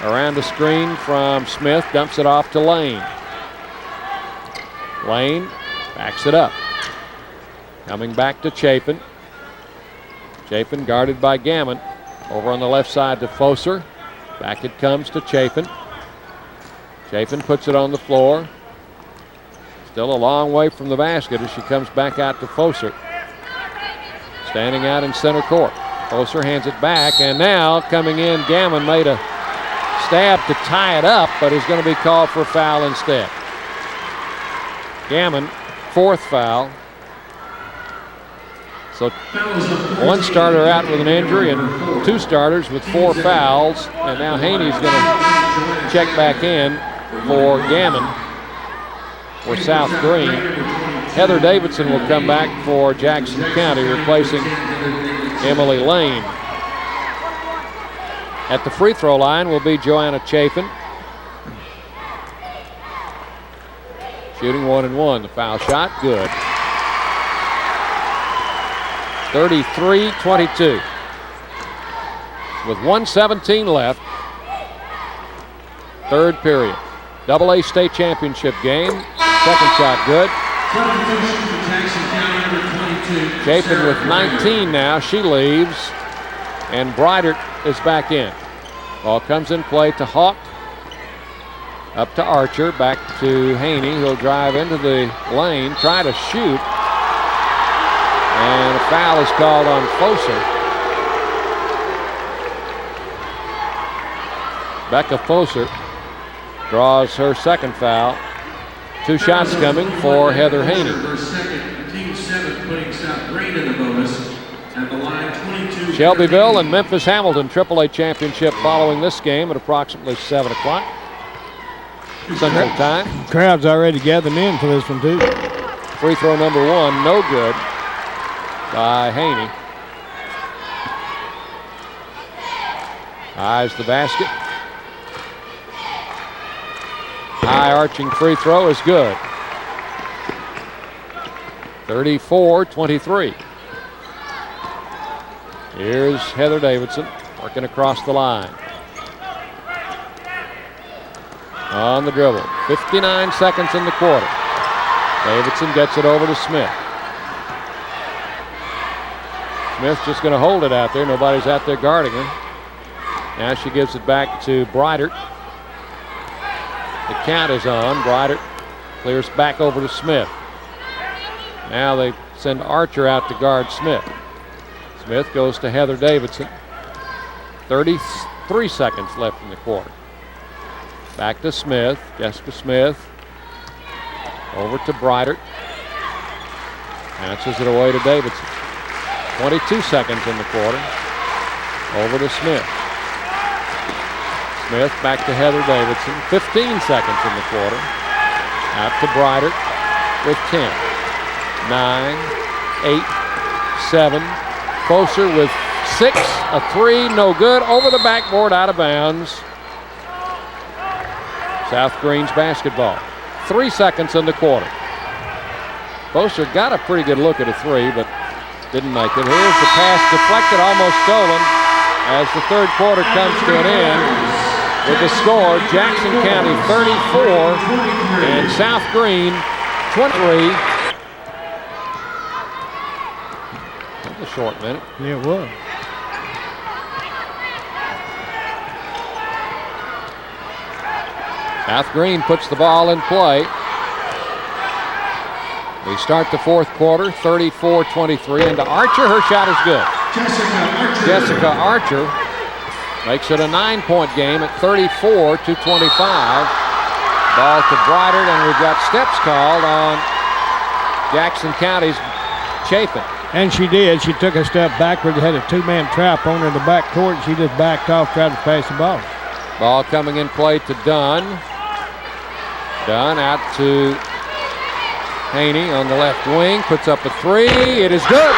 around the screen from Smith, dumps it off to Lane. Lane backs it up. Coming back to Chapin. Chapin guarded by Gammon. Over on the left side to Foser. Back it comes to Chapin. Chapin puts it on the floor. Still a long way from the basket as she comes back out to Foser. Standing out in center court. Foser hands it back, and now coming in, Gammon made a stab to tie it up, but is going to be called for a foul instead. Gammon, 4th foul. So 1 starter out with an injury and 2 starters with 4 fouls, and now Haney's going to check back in for Gammon for South Green. Heather Davidson will come back for Jackson County, replacing Emily Lane. At the free throw line will be Joanna Chapin. Shooting 1 and 1. The foul shot, good. 33-22. With 1:17 left. Third period. AA state championship game. Second shot good. Chapin with 19 now. She leaves. And Breitert is back in. Ball comes in play to Hawk. Up to Archer. Back to Haney. He'll drive into the lane. Try to shoot. And a foul is called on Foser. Becca Foser draws her second foul. 2 shots coming for Heather Haney. Shelbyville and Memphis Hamilton AAA championship following this game at approximately 7 o'clock Central Time. Crowd's already gathering in for this one too. Free throw number 1, no good by Haney. Eyes the basket. High arching free throw is good. 34-23. Here's Heather Davidson working across the line. On the dribble. 59 seconds in the quarter. Davidson gets it over to Smith. Smith's just going to hold it out there. Nobody's out there guarding her. Now she gives it back to Breitert. The count is on. Breitert clears back over to Smith. Now they send Archer out to guard Smith. Smith goes to Heather Davidson. 33 seconds left in the quarter. Back to Smith. Jessica Smith. Over to Breitert. Bounces it away to Davidson. 22 seconds in the quarter. Over to Smith. Smith back to Heather Davidson. 15 seconds in the quarter. Out to Breitert with 10. 9, 8, 7. Closer with 6. A 3, no good. Over the backboard, out of bounds. South Green's basketball. 3 seconds in the quarter. Boser got a pretty good look at a 3, but didn't make it. Here's the pass deflected, almost stolen, as the third quarter comes to an end with the score, Jackson County 34 and South Green 23. That was a short minute. Yeah, it was. South Green puts the ball in play. We start the fourth quarter, 34-23, and to Archer, her shot is good. Jessica Archer makes it a 9-point game at 34-25. Ball to Breitert, and we've got steps called on Jackson County's Chapin. And she did. She took a step backward, had a two-man trap on her in the back court, and she just backed off, tried to pass the ball. Ball coming in play to Dunn. Dunn out to Haney on the left wing, puts up a 3. It is good.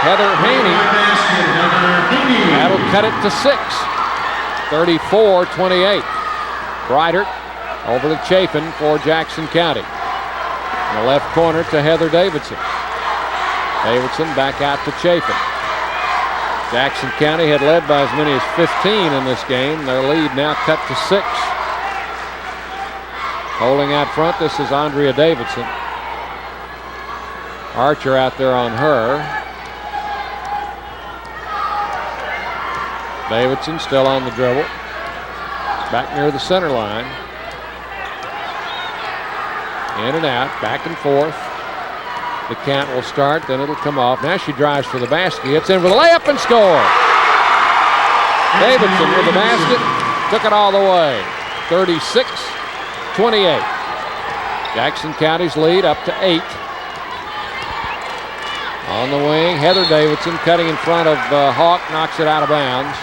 Heather Haney. That'll cut it to 6. 34-28. Breitert over to Chapin for Jackson County. In the left corner to Heather Davidson. Davidson back out to Chapin. Jackson County had led by as many as 15 in this game. Their lead now cut to 6. Holding out front, this is Andrea Davidson. Archer out there on her. Davidson still on the dribble. Back near the center line. In and out, back and forth. The count will start, then it'll come off. Now she drives for the basket, hits in with a layup and score. Davidson with the basket, took it all the way. 36-28. Jackson County's lead up to 8. On the wing, Heather Davidson cutting in front of Hawk, knocks it out of bounds.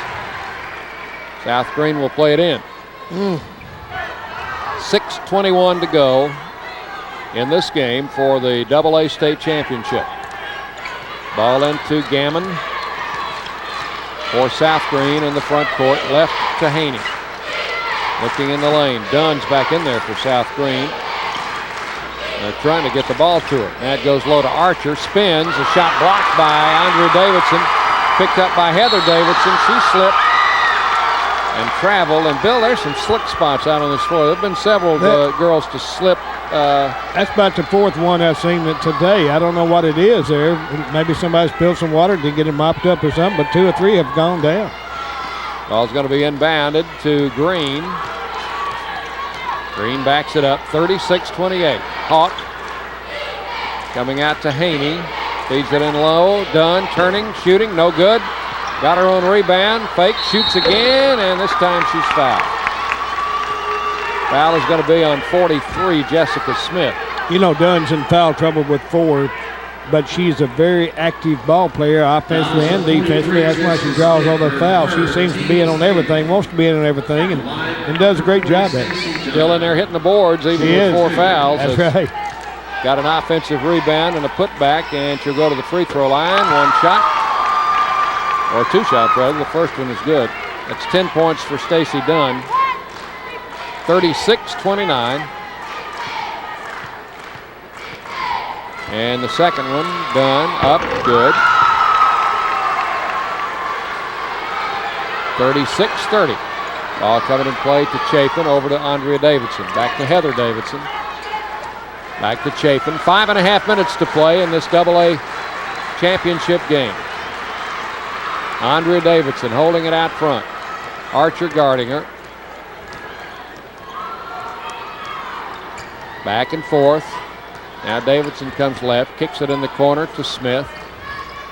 South Green will play it in. 6:21 to go in this game for the AA state championship. Ball into Gammon for South Green in the front court, left to Haney. Looking in the lane, Dunn's back in there for South Green. They're trying to get the ball to her. That goes low to Archer, spins, a shot blocked by Andrea Davidson, picked up by Heather Davidson. She slipped and traveled. And Bill, there's some slick spots out on this floor. There have been several girls to slip. That's about the fourth one I've seen today. I don't know what it is there. Maybe somebody spilled some water to get it mopped up or something, but 2 or 3 have gone down. Ball's going to be inbounded to Green. Green backs it up, 36-28. Hawk coming out to Haney. Feeds it in low. Dunn turning, shooting, no good. Got her own rebound. Fake, shoots again, and this time she's fouled. Foul is going to be on 43, Jessica Smith. You know, Dunn's in foul trouble with 4, but she's a very active ball player, offensively and defensively. That's why she draws all the fouls. She seems to be in on everything, wants to be in on everything, and does a great job at it. Still in there hitting the boards, even with 4 fouls. That's right. Got an offensive rebound and a putback, and she'll go to the free throw line. 1 shot, or 2 shots rather. The first one is good. That's 10 points for Stacy Dunn. 36-29. And the second one, Dunn, up, good. 36-30. Ball coming in play to Chapin, over to Andrea Davidson. Back to Heather Davidson. Back to Chapin. 5.5 minutes to play in this AA championship game. Andrea Davidson holding it out front. Archer guarding her. Back and forth. Now Davidson comes left, kicks it in the corner to Smith.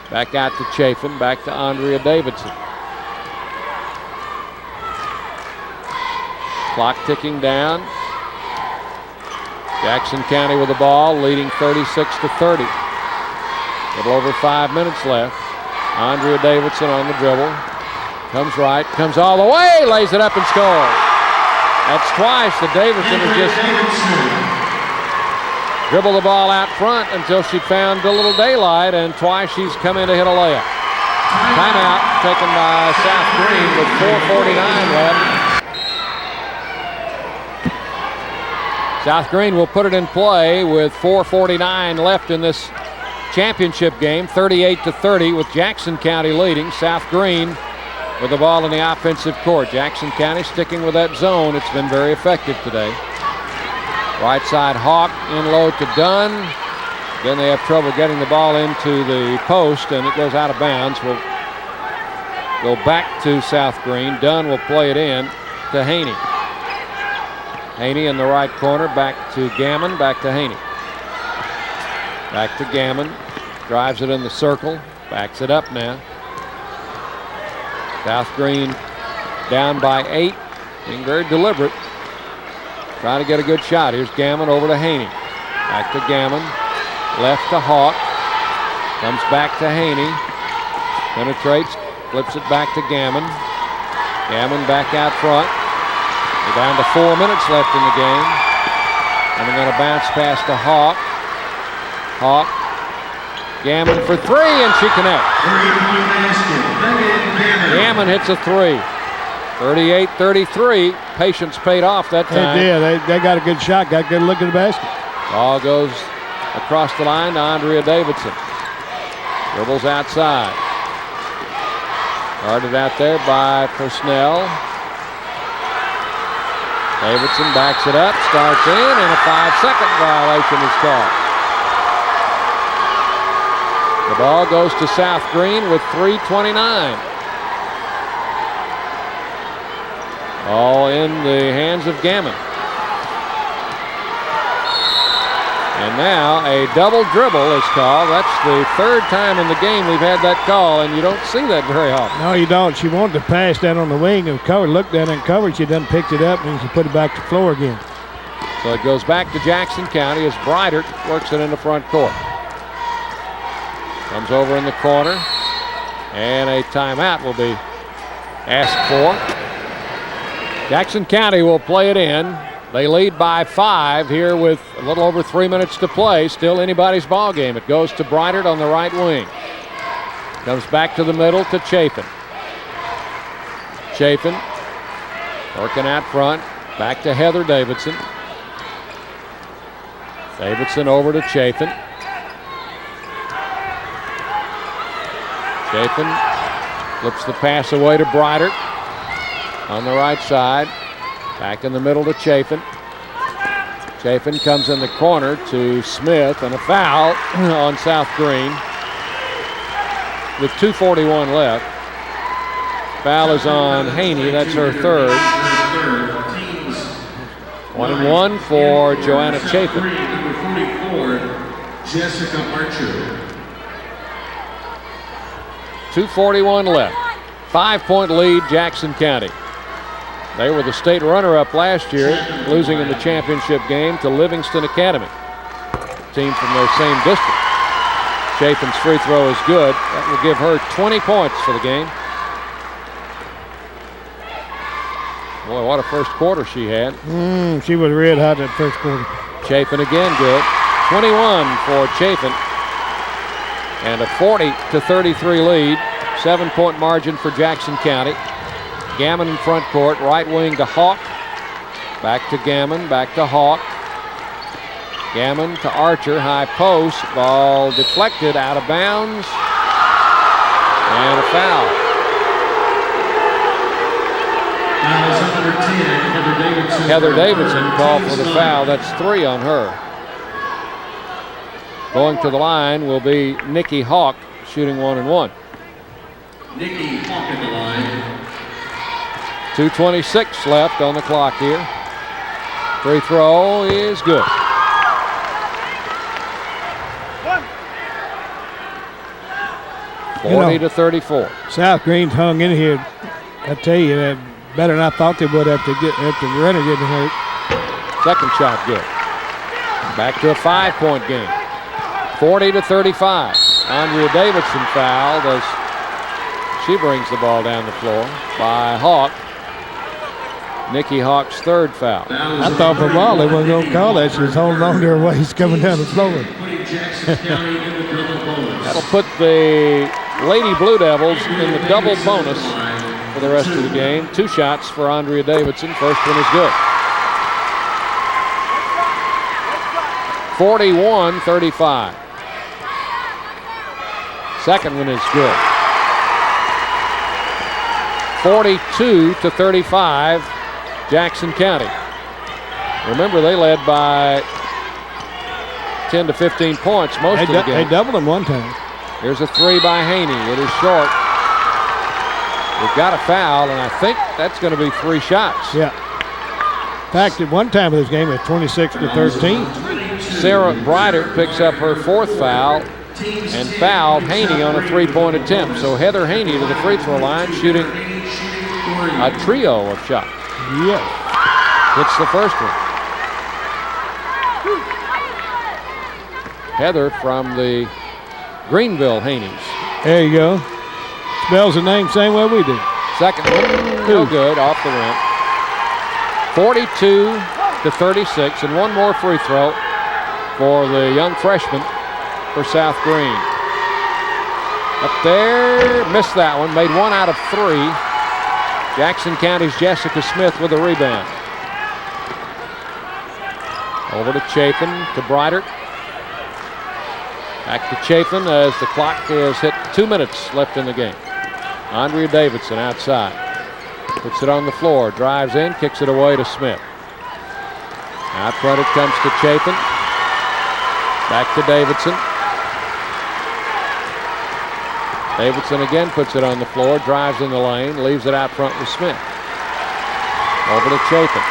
Back out to Chafin, back to Andrea Davidson. Clock ticking down. Jackson County with the ball, leading 36-30. A little over 5 minutes left. Andrea Davidson on the dribble. Comes right, comes all the way, lays it up and scores. That's twice that Davidson has just dribbled the ball out front until she found a little daylight, and twice she's come in to hit a layup. Timeout taken by South Green with 4:49 left. South Green will put it in play with 4:49 left in this championship game, 38-30 with Jackson County leading. South Green with the ball in the offensive court. Jackson County sticking with that zone. It's been very effective today. Right side Hawk in low to Dunn. Then they have trouble getting the ball into the post, and it goes out of bounds. We'll go back to South Green. Dunn will play it in to Haney. Haney in the right corner, back to Gammon, back to Haney. Back to Gammon, drives it in the circle, backs it up now. South Green down by 8, being very deliberate. Trying to get a good shot. Here's Gammon over to Haney. Back to Gammon, left to Hawk, comes back to Haney, penetrates, flips it back to Gammon. Gammon back out front. We're down to 4 minutes left in the game. And they're going to bounce pass to Hawk. Hawk. Gammon for three, and she connects. Gammon hits a three. 38-33. Patience paid off that time. They did. They got a good shot, got a good look at the basket. Ball goes across the line to Andrea Davidson. Dribbles outside. Guarded out there by Personnel. Davidson backs it up, starts in, and a 5-second violation is called. The ball goes to South Green with 3:29. All in the hands of Gammon. And now a double dribble is called. That's the third time in the game we've had that call, and you don't see that very often. No, you don't. She wanted to pass that on the wing and cover. Looked at it and covered. She done picked it up and she put it back to the floor again. So it goes back to Jackson County as Breitert works it in the front court. Comes over in the corner, and a timeout will be asked for. Jackson County will play it in. They lead by 5 here with a little over 3 minutes to play. Still anybody's ball game. It goes to Breitert on the right wing. Comes back to the middle to Chafin. Chafin working out front. Back to Heather Davidson. Davidson over to Chafin. Chafin flips the pass away to Breitert on the right side. Back in the middle to Chafin. Chafin comes in the corner to Smith, and a foul on South Green with 2:41 left. Foul is on Haney. That's her third. 1-1 for Joanna Chafin. Number 44, Jessica Archer. 2:41 left. 5-point lead, Jackson County. They were the state runner-up last year, losing in the championship game to Livingston Academy, a team from their same district. Chafin's free throw is good. That will give her 20 points for the game. Boy, what a first quarter she had. She was red hot that first quarter. Chafin again good. 21 for Chafin. And a 40-33 lead. 7-point margin for Jackson County. Gammon in front court, right wing to Hawk. Back to Gammon, back to Hawk. Gammon to Archer, high post. Ball deflected, out of bounds. And a foul. Number 10, Heather Davidson called for the foul. That's 3 on her. Going to the line will be Nikki Hawk, shooting 1 and 1. Nikki Hawk at the line. 2:26 left on the clock here. Free throw is good. You know, 40-34. South Green's hung in here. I tell you, better than I thought they would after the runner getting hurt. Second shot good. Back to a 5-point game. 40-35. Andrea Davidson fouled as she brings the ball down the floor by Hawk. Nikki Hawk's third foul. I thought for a while they wasn't going to call that. She was holding on to her waist coming down the floor. That'll put the Lady Blue Devils in the double bonus for the rest of the game. 2 shots for Andrea Davidson. First one is good. 41-35. Second one is good. 42-35, Jackson County. Remember, they led by 10 to 15 points most of the game. They doubled them one time. Here's a 3 by Haney. It is short. We've got a foul, and I think that's going to be 3 shots. Yeah. In fact, at one time of this game, it was 26-13. Sarah Breiter picks up her 4th foul and fouled Haney on a 3-point attempt. So Heather Haney to the free throw line, shooting a trio of shots. Yeah. Hits the first one. Heather from the Greenville Haneys. There you go. Spells the name same way we do. Second one, no good, off the rim. 42-36, and one more free throw for the young freshman for South Green. Up there, missed that one, made 1 out of 3. Jackson County's Jessica Smith with a rebound. Over to Chapin, to Breitert. Back to Chapin as the clock has hit 2 minutes left in the game. Andrea Davidson outside. Puts it on the floor, drives in, kicks it away to Smith. Out front it comes to Chapin. Back to Davidson. Davidson again puts it on the floor, drives in the lane, leaves it out front with Smith. Over to Chapin.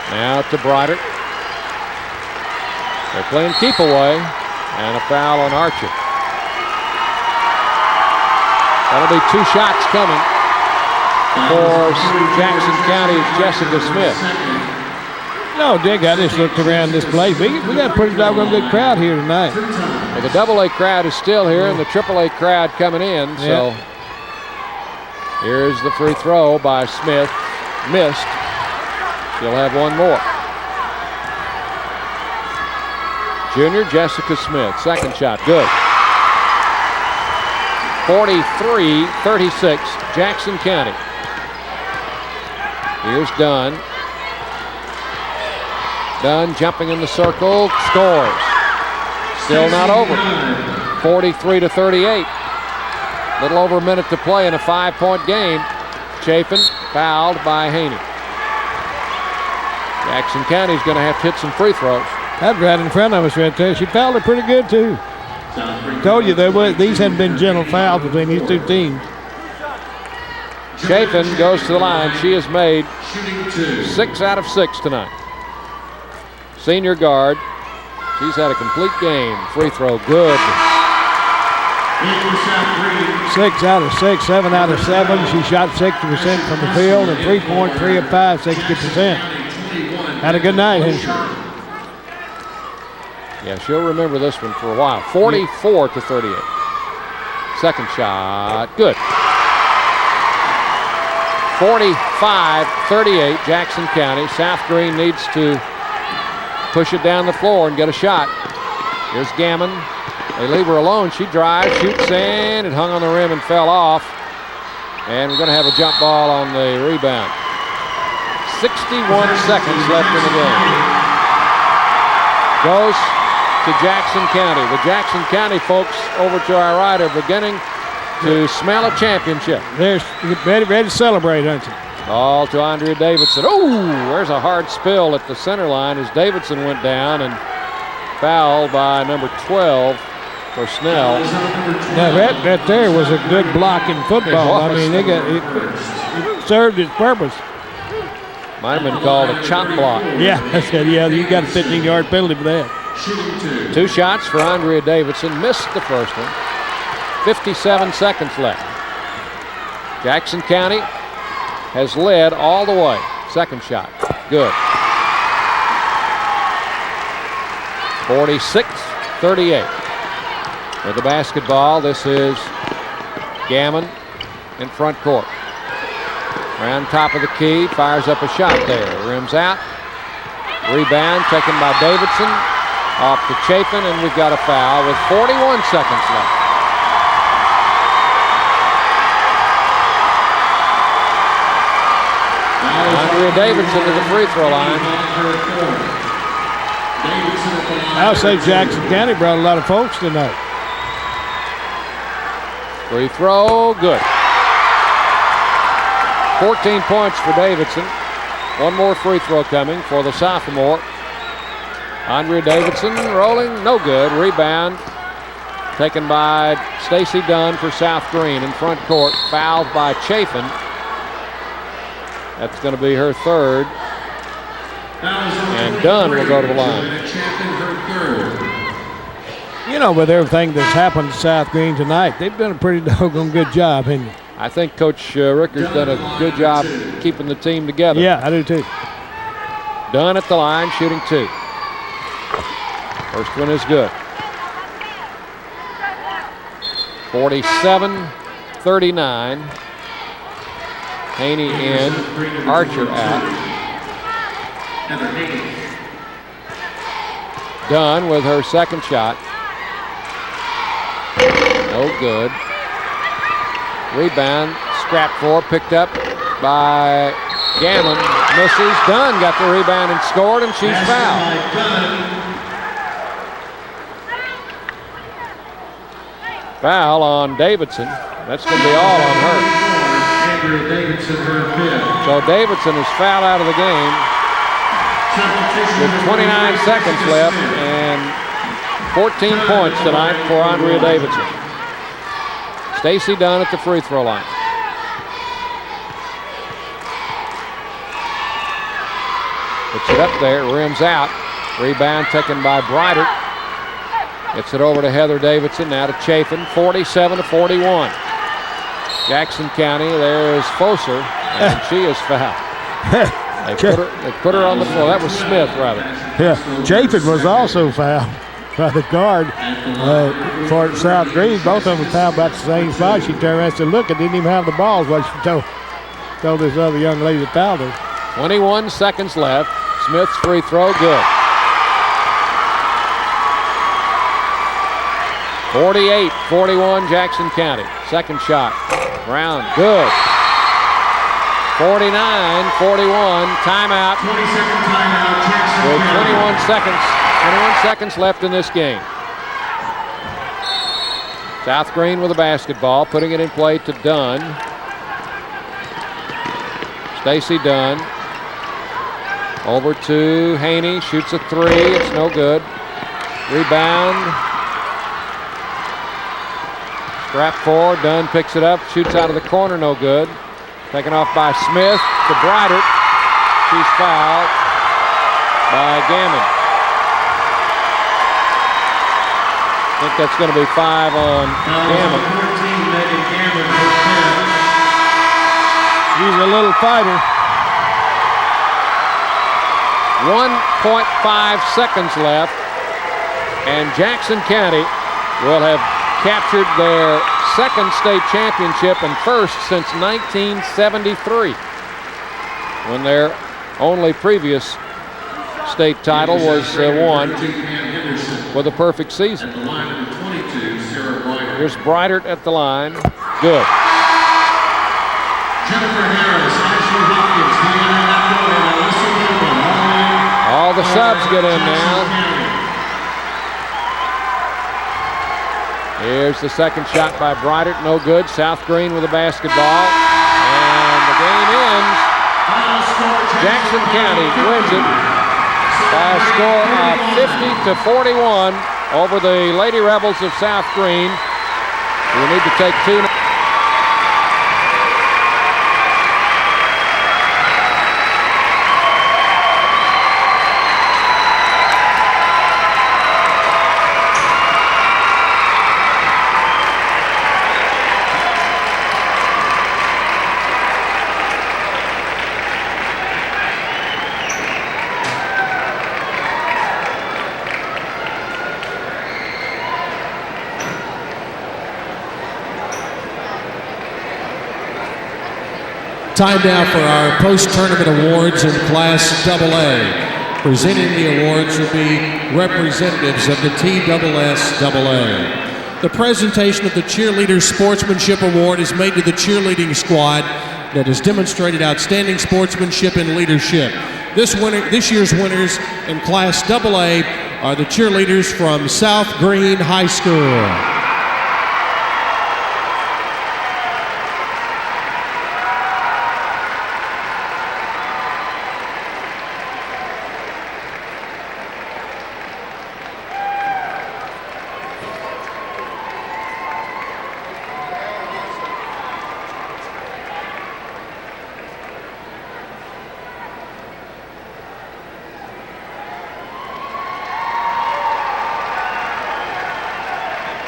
Now to Breitert. They're playing keep away, and a foul on Archer. That'll be 2 shots coming for Jackson County's Jessica Smith. No, Dick, I just looked around this place. We got a pretty doggone good crowd here tonight. Well, the AA crowd is still here, and the AAA crowd coming in. So here's the free throw by Smith. Missed. She'll have one more. Junior Jessica Smith, second shot, good. 43-36, Jackson County. Here's Dunn. Dunn jumping in the circle, scores. Still not over. 43-38. Little over a minute to play in a 5-point game. Chapin fouled by Haney. Jackson County's going to have to hit some free throws. That's right in front of us right there. She fouled it pretty good, too. Told you these hadn't been gentle fouls between these two teams. Chapin goes to the line. She has made 6 out of 6 tonight. Senior guard. She's had a complete game. Free throw, good. 6 out of 6, 7 out of 7. She shot 60% from the field and 3.3 of 5, 60%. Had a good night, hasn't she? Yeah, she'll remember this one for a while. 44-38. Second shot, good. 45-38, Jackson County. South Green needs to push it down the floor and get a shot. Here's Gammon. They leave her alone. She drives, shoots in. It hung on the rim and fell off. And we're going to have a jump ball on the rebound. 61 seconds left in the game. Goes to Jackson County. The Jackson County folks over to our right are beginning to smell a championship. They're ready to celebrate, aren't they? Ball to Andrea Davidson. Oh, there's a hard spill at the center line as Davidson went down and fouled by number 12, for Snell. Now that there was a good block in football. I mean, it served its purpose. Might have been called a chop block. Yeah, I said, yeah, you got a 15-yard penalty for that. 2 shots for Andrea Davidson. Missed the first one. 57 seconds left. Jackson County has led all the way. Second shot. Good. 46-38. With the basketball, this is Gammon in front court. Around top of the key, fires up a shot there. Rims out. Rebound taken by Davidson. Off to Chapin, and we've got a foul with 41 seconds left. Andrea Davidson to the free throw line. I'll say Jackson County brought a lot of folks tonight. Free throw, good. 14 points for Davidson. One more free throw coming for the sophomore. Andrea Davidson rolling, no good. Rebound taken by Stacy Dunn for South Green in front court. Fouled by Chafin. That's going to be her third. And Dunn will go to the line. You know, with everything that's happened to South Green tonight, they've done a pretty doggone good job, haven't they? I think Coach Ricker's done a good job keeping the team together. Yeah, I do too. Dunn at the line, shooting 2. First one is good. 47-39. Haney in, Archer out. Dunn with her second shot. No good. Rebound, scrapped for, picked up by Gammon. Misses. Dunn got the rebound and scored, and she's fouled. Foul on Davidson. That's going to be all on her. So Davidson is fouled out of the game with 29 seconds left and 14 points tonight for Andrea Davidson. Stacy Dunn at the free throw line. Puts it up there, rims out. Rebound taken by Breitert. Gets it over to Heather Davidson, now to Chafin, 47-41. Jackson County, there's Foser, and she is fouled. They put her on the floor. That was Smith, rather. Yeah, Chafin was also fouled by the guard for South Green. Both of them fouled about the same spot. She turned around and said, look, I didn't even have the balls. What she told this other young lady that fouled her. 21 seconds left. Smith's free throw, good. 48-41 Jackson County. Second shot. Brown, good. 49-41. Timeout. 20-second timeout. Jackson With County. 21 seconds left in this game. South Green with the basketball, putting it in play to Dunn. Stacy Dunn. Over to Haney, shoots a 3, it's no good. Rebound. Scrap 4, Dunn picks it up, shoots out of the corner, no good. Taken off by Smith to Breitert. She's fouled by Gammon. I think that's going to be 5 on Gammon. 14, Megan Gammon for 10. She's a little fighter. 1.5 seconds left, and Jackson County will have captured their second state championship and first since 1973, when their only previous state title was won with a perfect season. Here's Breitert at the line. Good. Jennifer Harris, Ashley Hopkins, Diana Apple, and Alyssa Newman. All the subs get in now. Here's the second shot by Breitert, no good. South Green with the basketball, and the game ends. Jackson County wins it by a score of 50-41 over the Lady Rebels of South Green. We need to take 2. Time now for our post-tournament awards in Class AA. Presenting the awards will be representatives of the TSSAA. The presentation of the Cheerleader Sportsmanship Award is made to the cheerleading squad that has demonstrated outstanding sportsmanship and leadership. This year's winners in Class AA are the cheerleaders from South Green High School.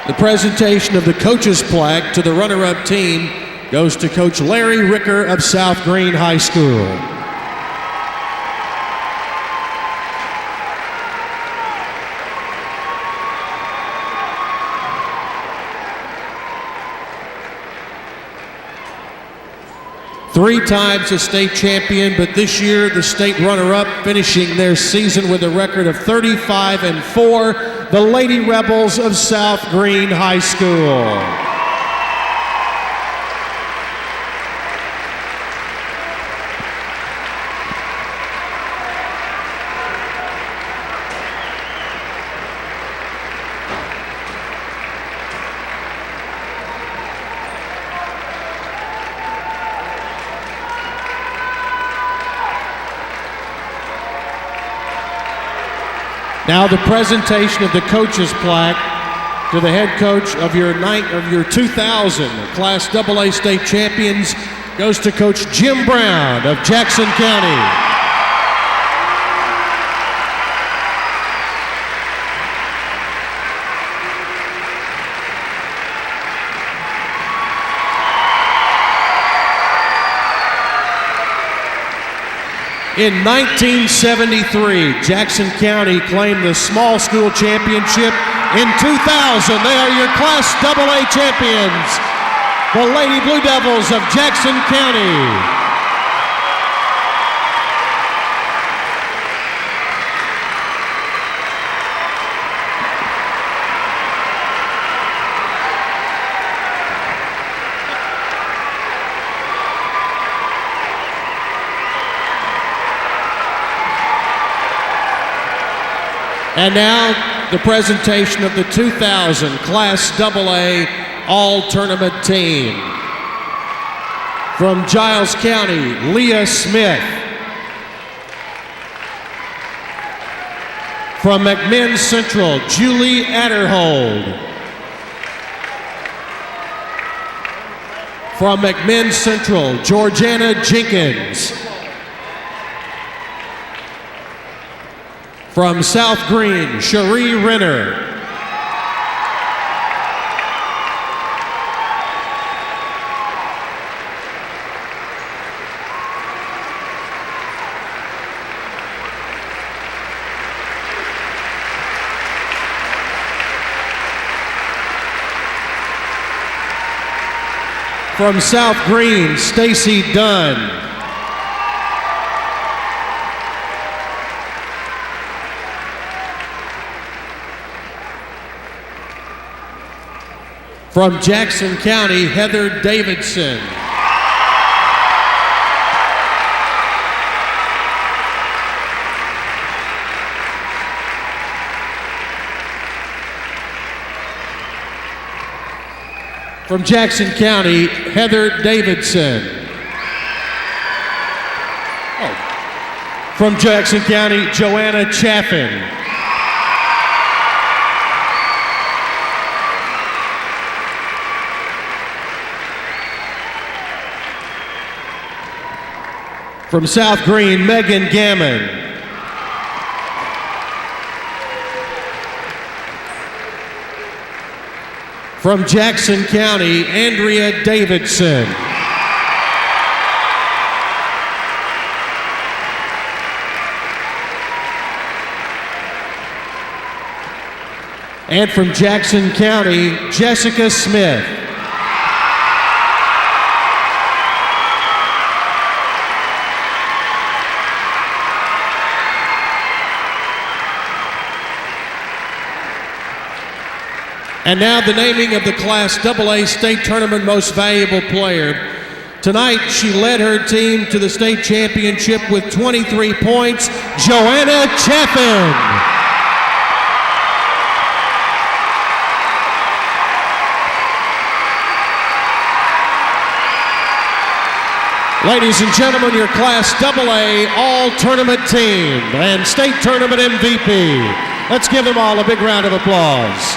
The presentation of the coach's plaque to the runner-up team goes to Coach Larry Ricker of South Green High School. Three times a state champion, but this year the state runner-up, finishing their season with a record of 35-4, the Lady Rebels of South Green High School. Now the presentation of the coach's plaque to the head coach of your 2000 Class AA state champions goes to Coach Jim Brown of Jackson County. In 1973, Jackson County claimed the small school championship. In 2000, they are your Class AA champions, the Lady Blue Devils of Jackson County. And now, the presentation of the 2000 Class AA All-Tournament team. From Giles County, Leah Smith. From McMinn Central, Julie Adderhold. From McMinn Central, Georgiana Jenkins. From South Green, Cherie Renner. From South Green, Stacy Dunn. From Jackson County, Heather Davidson. From Jackson County, Heather Davidson. From Jackson County, Joanna Chaffin. From South Green, Megan Gammon. From Jackson County, Andrea Davidson. And from Jackson County, Jessica Smith. And now the naming of the Class AA State Tournament Most Valuable Player. Tonight, she led her team to the state championship with 23 points, Joanna Chaffin. Ladies and gentlemen, your Class AA All-Tournament team and State Tournament MVP. Let's give them all a big round of applause.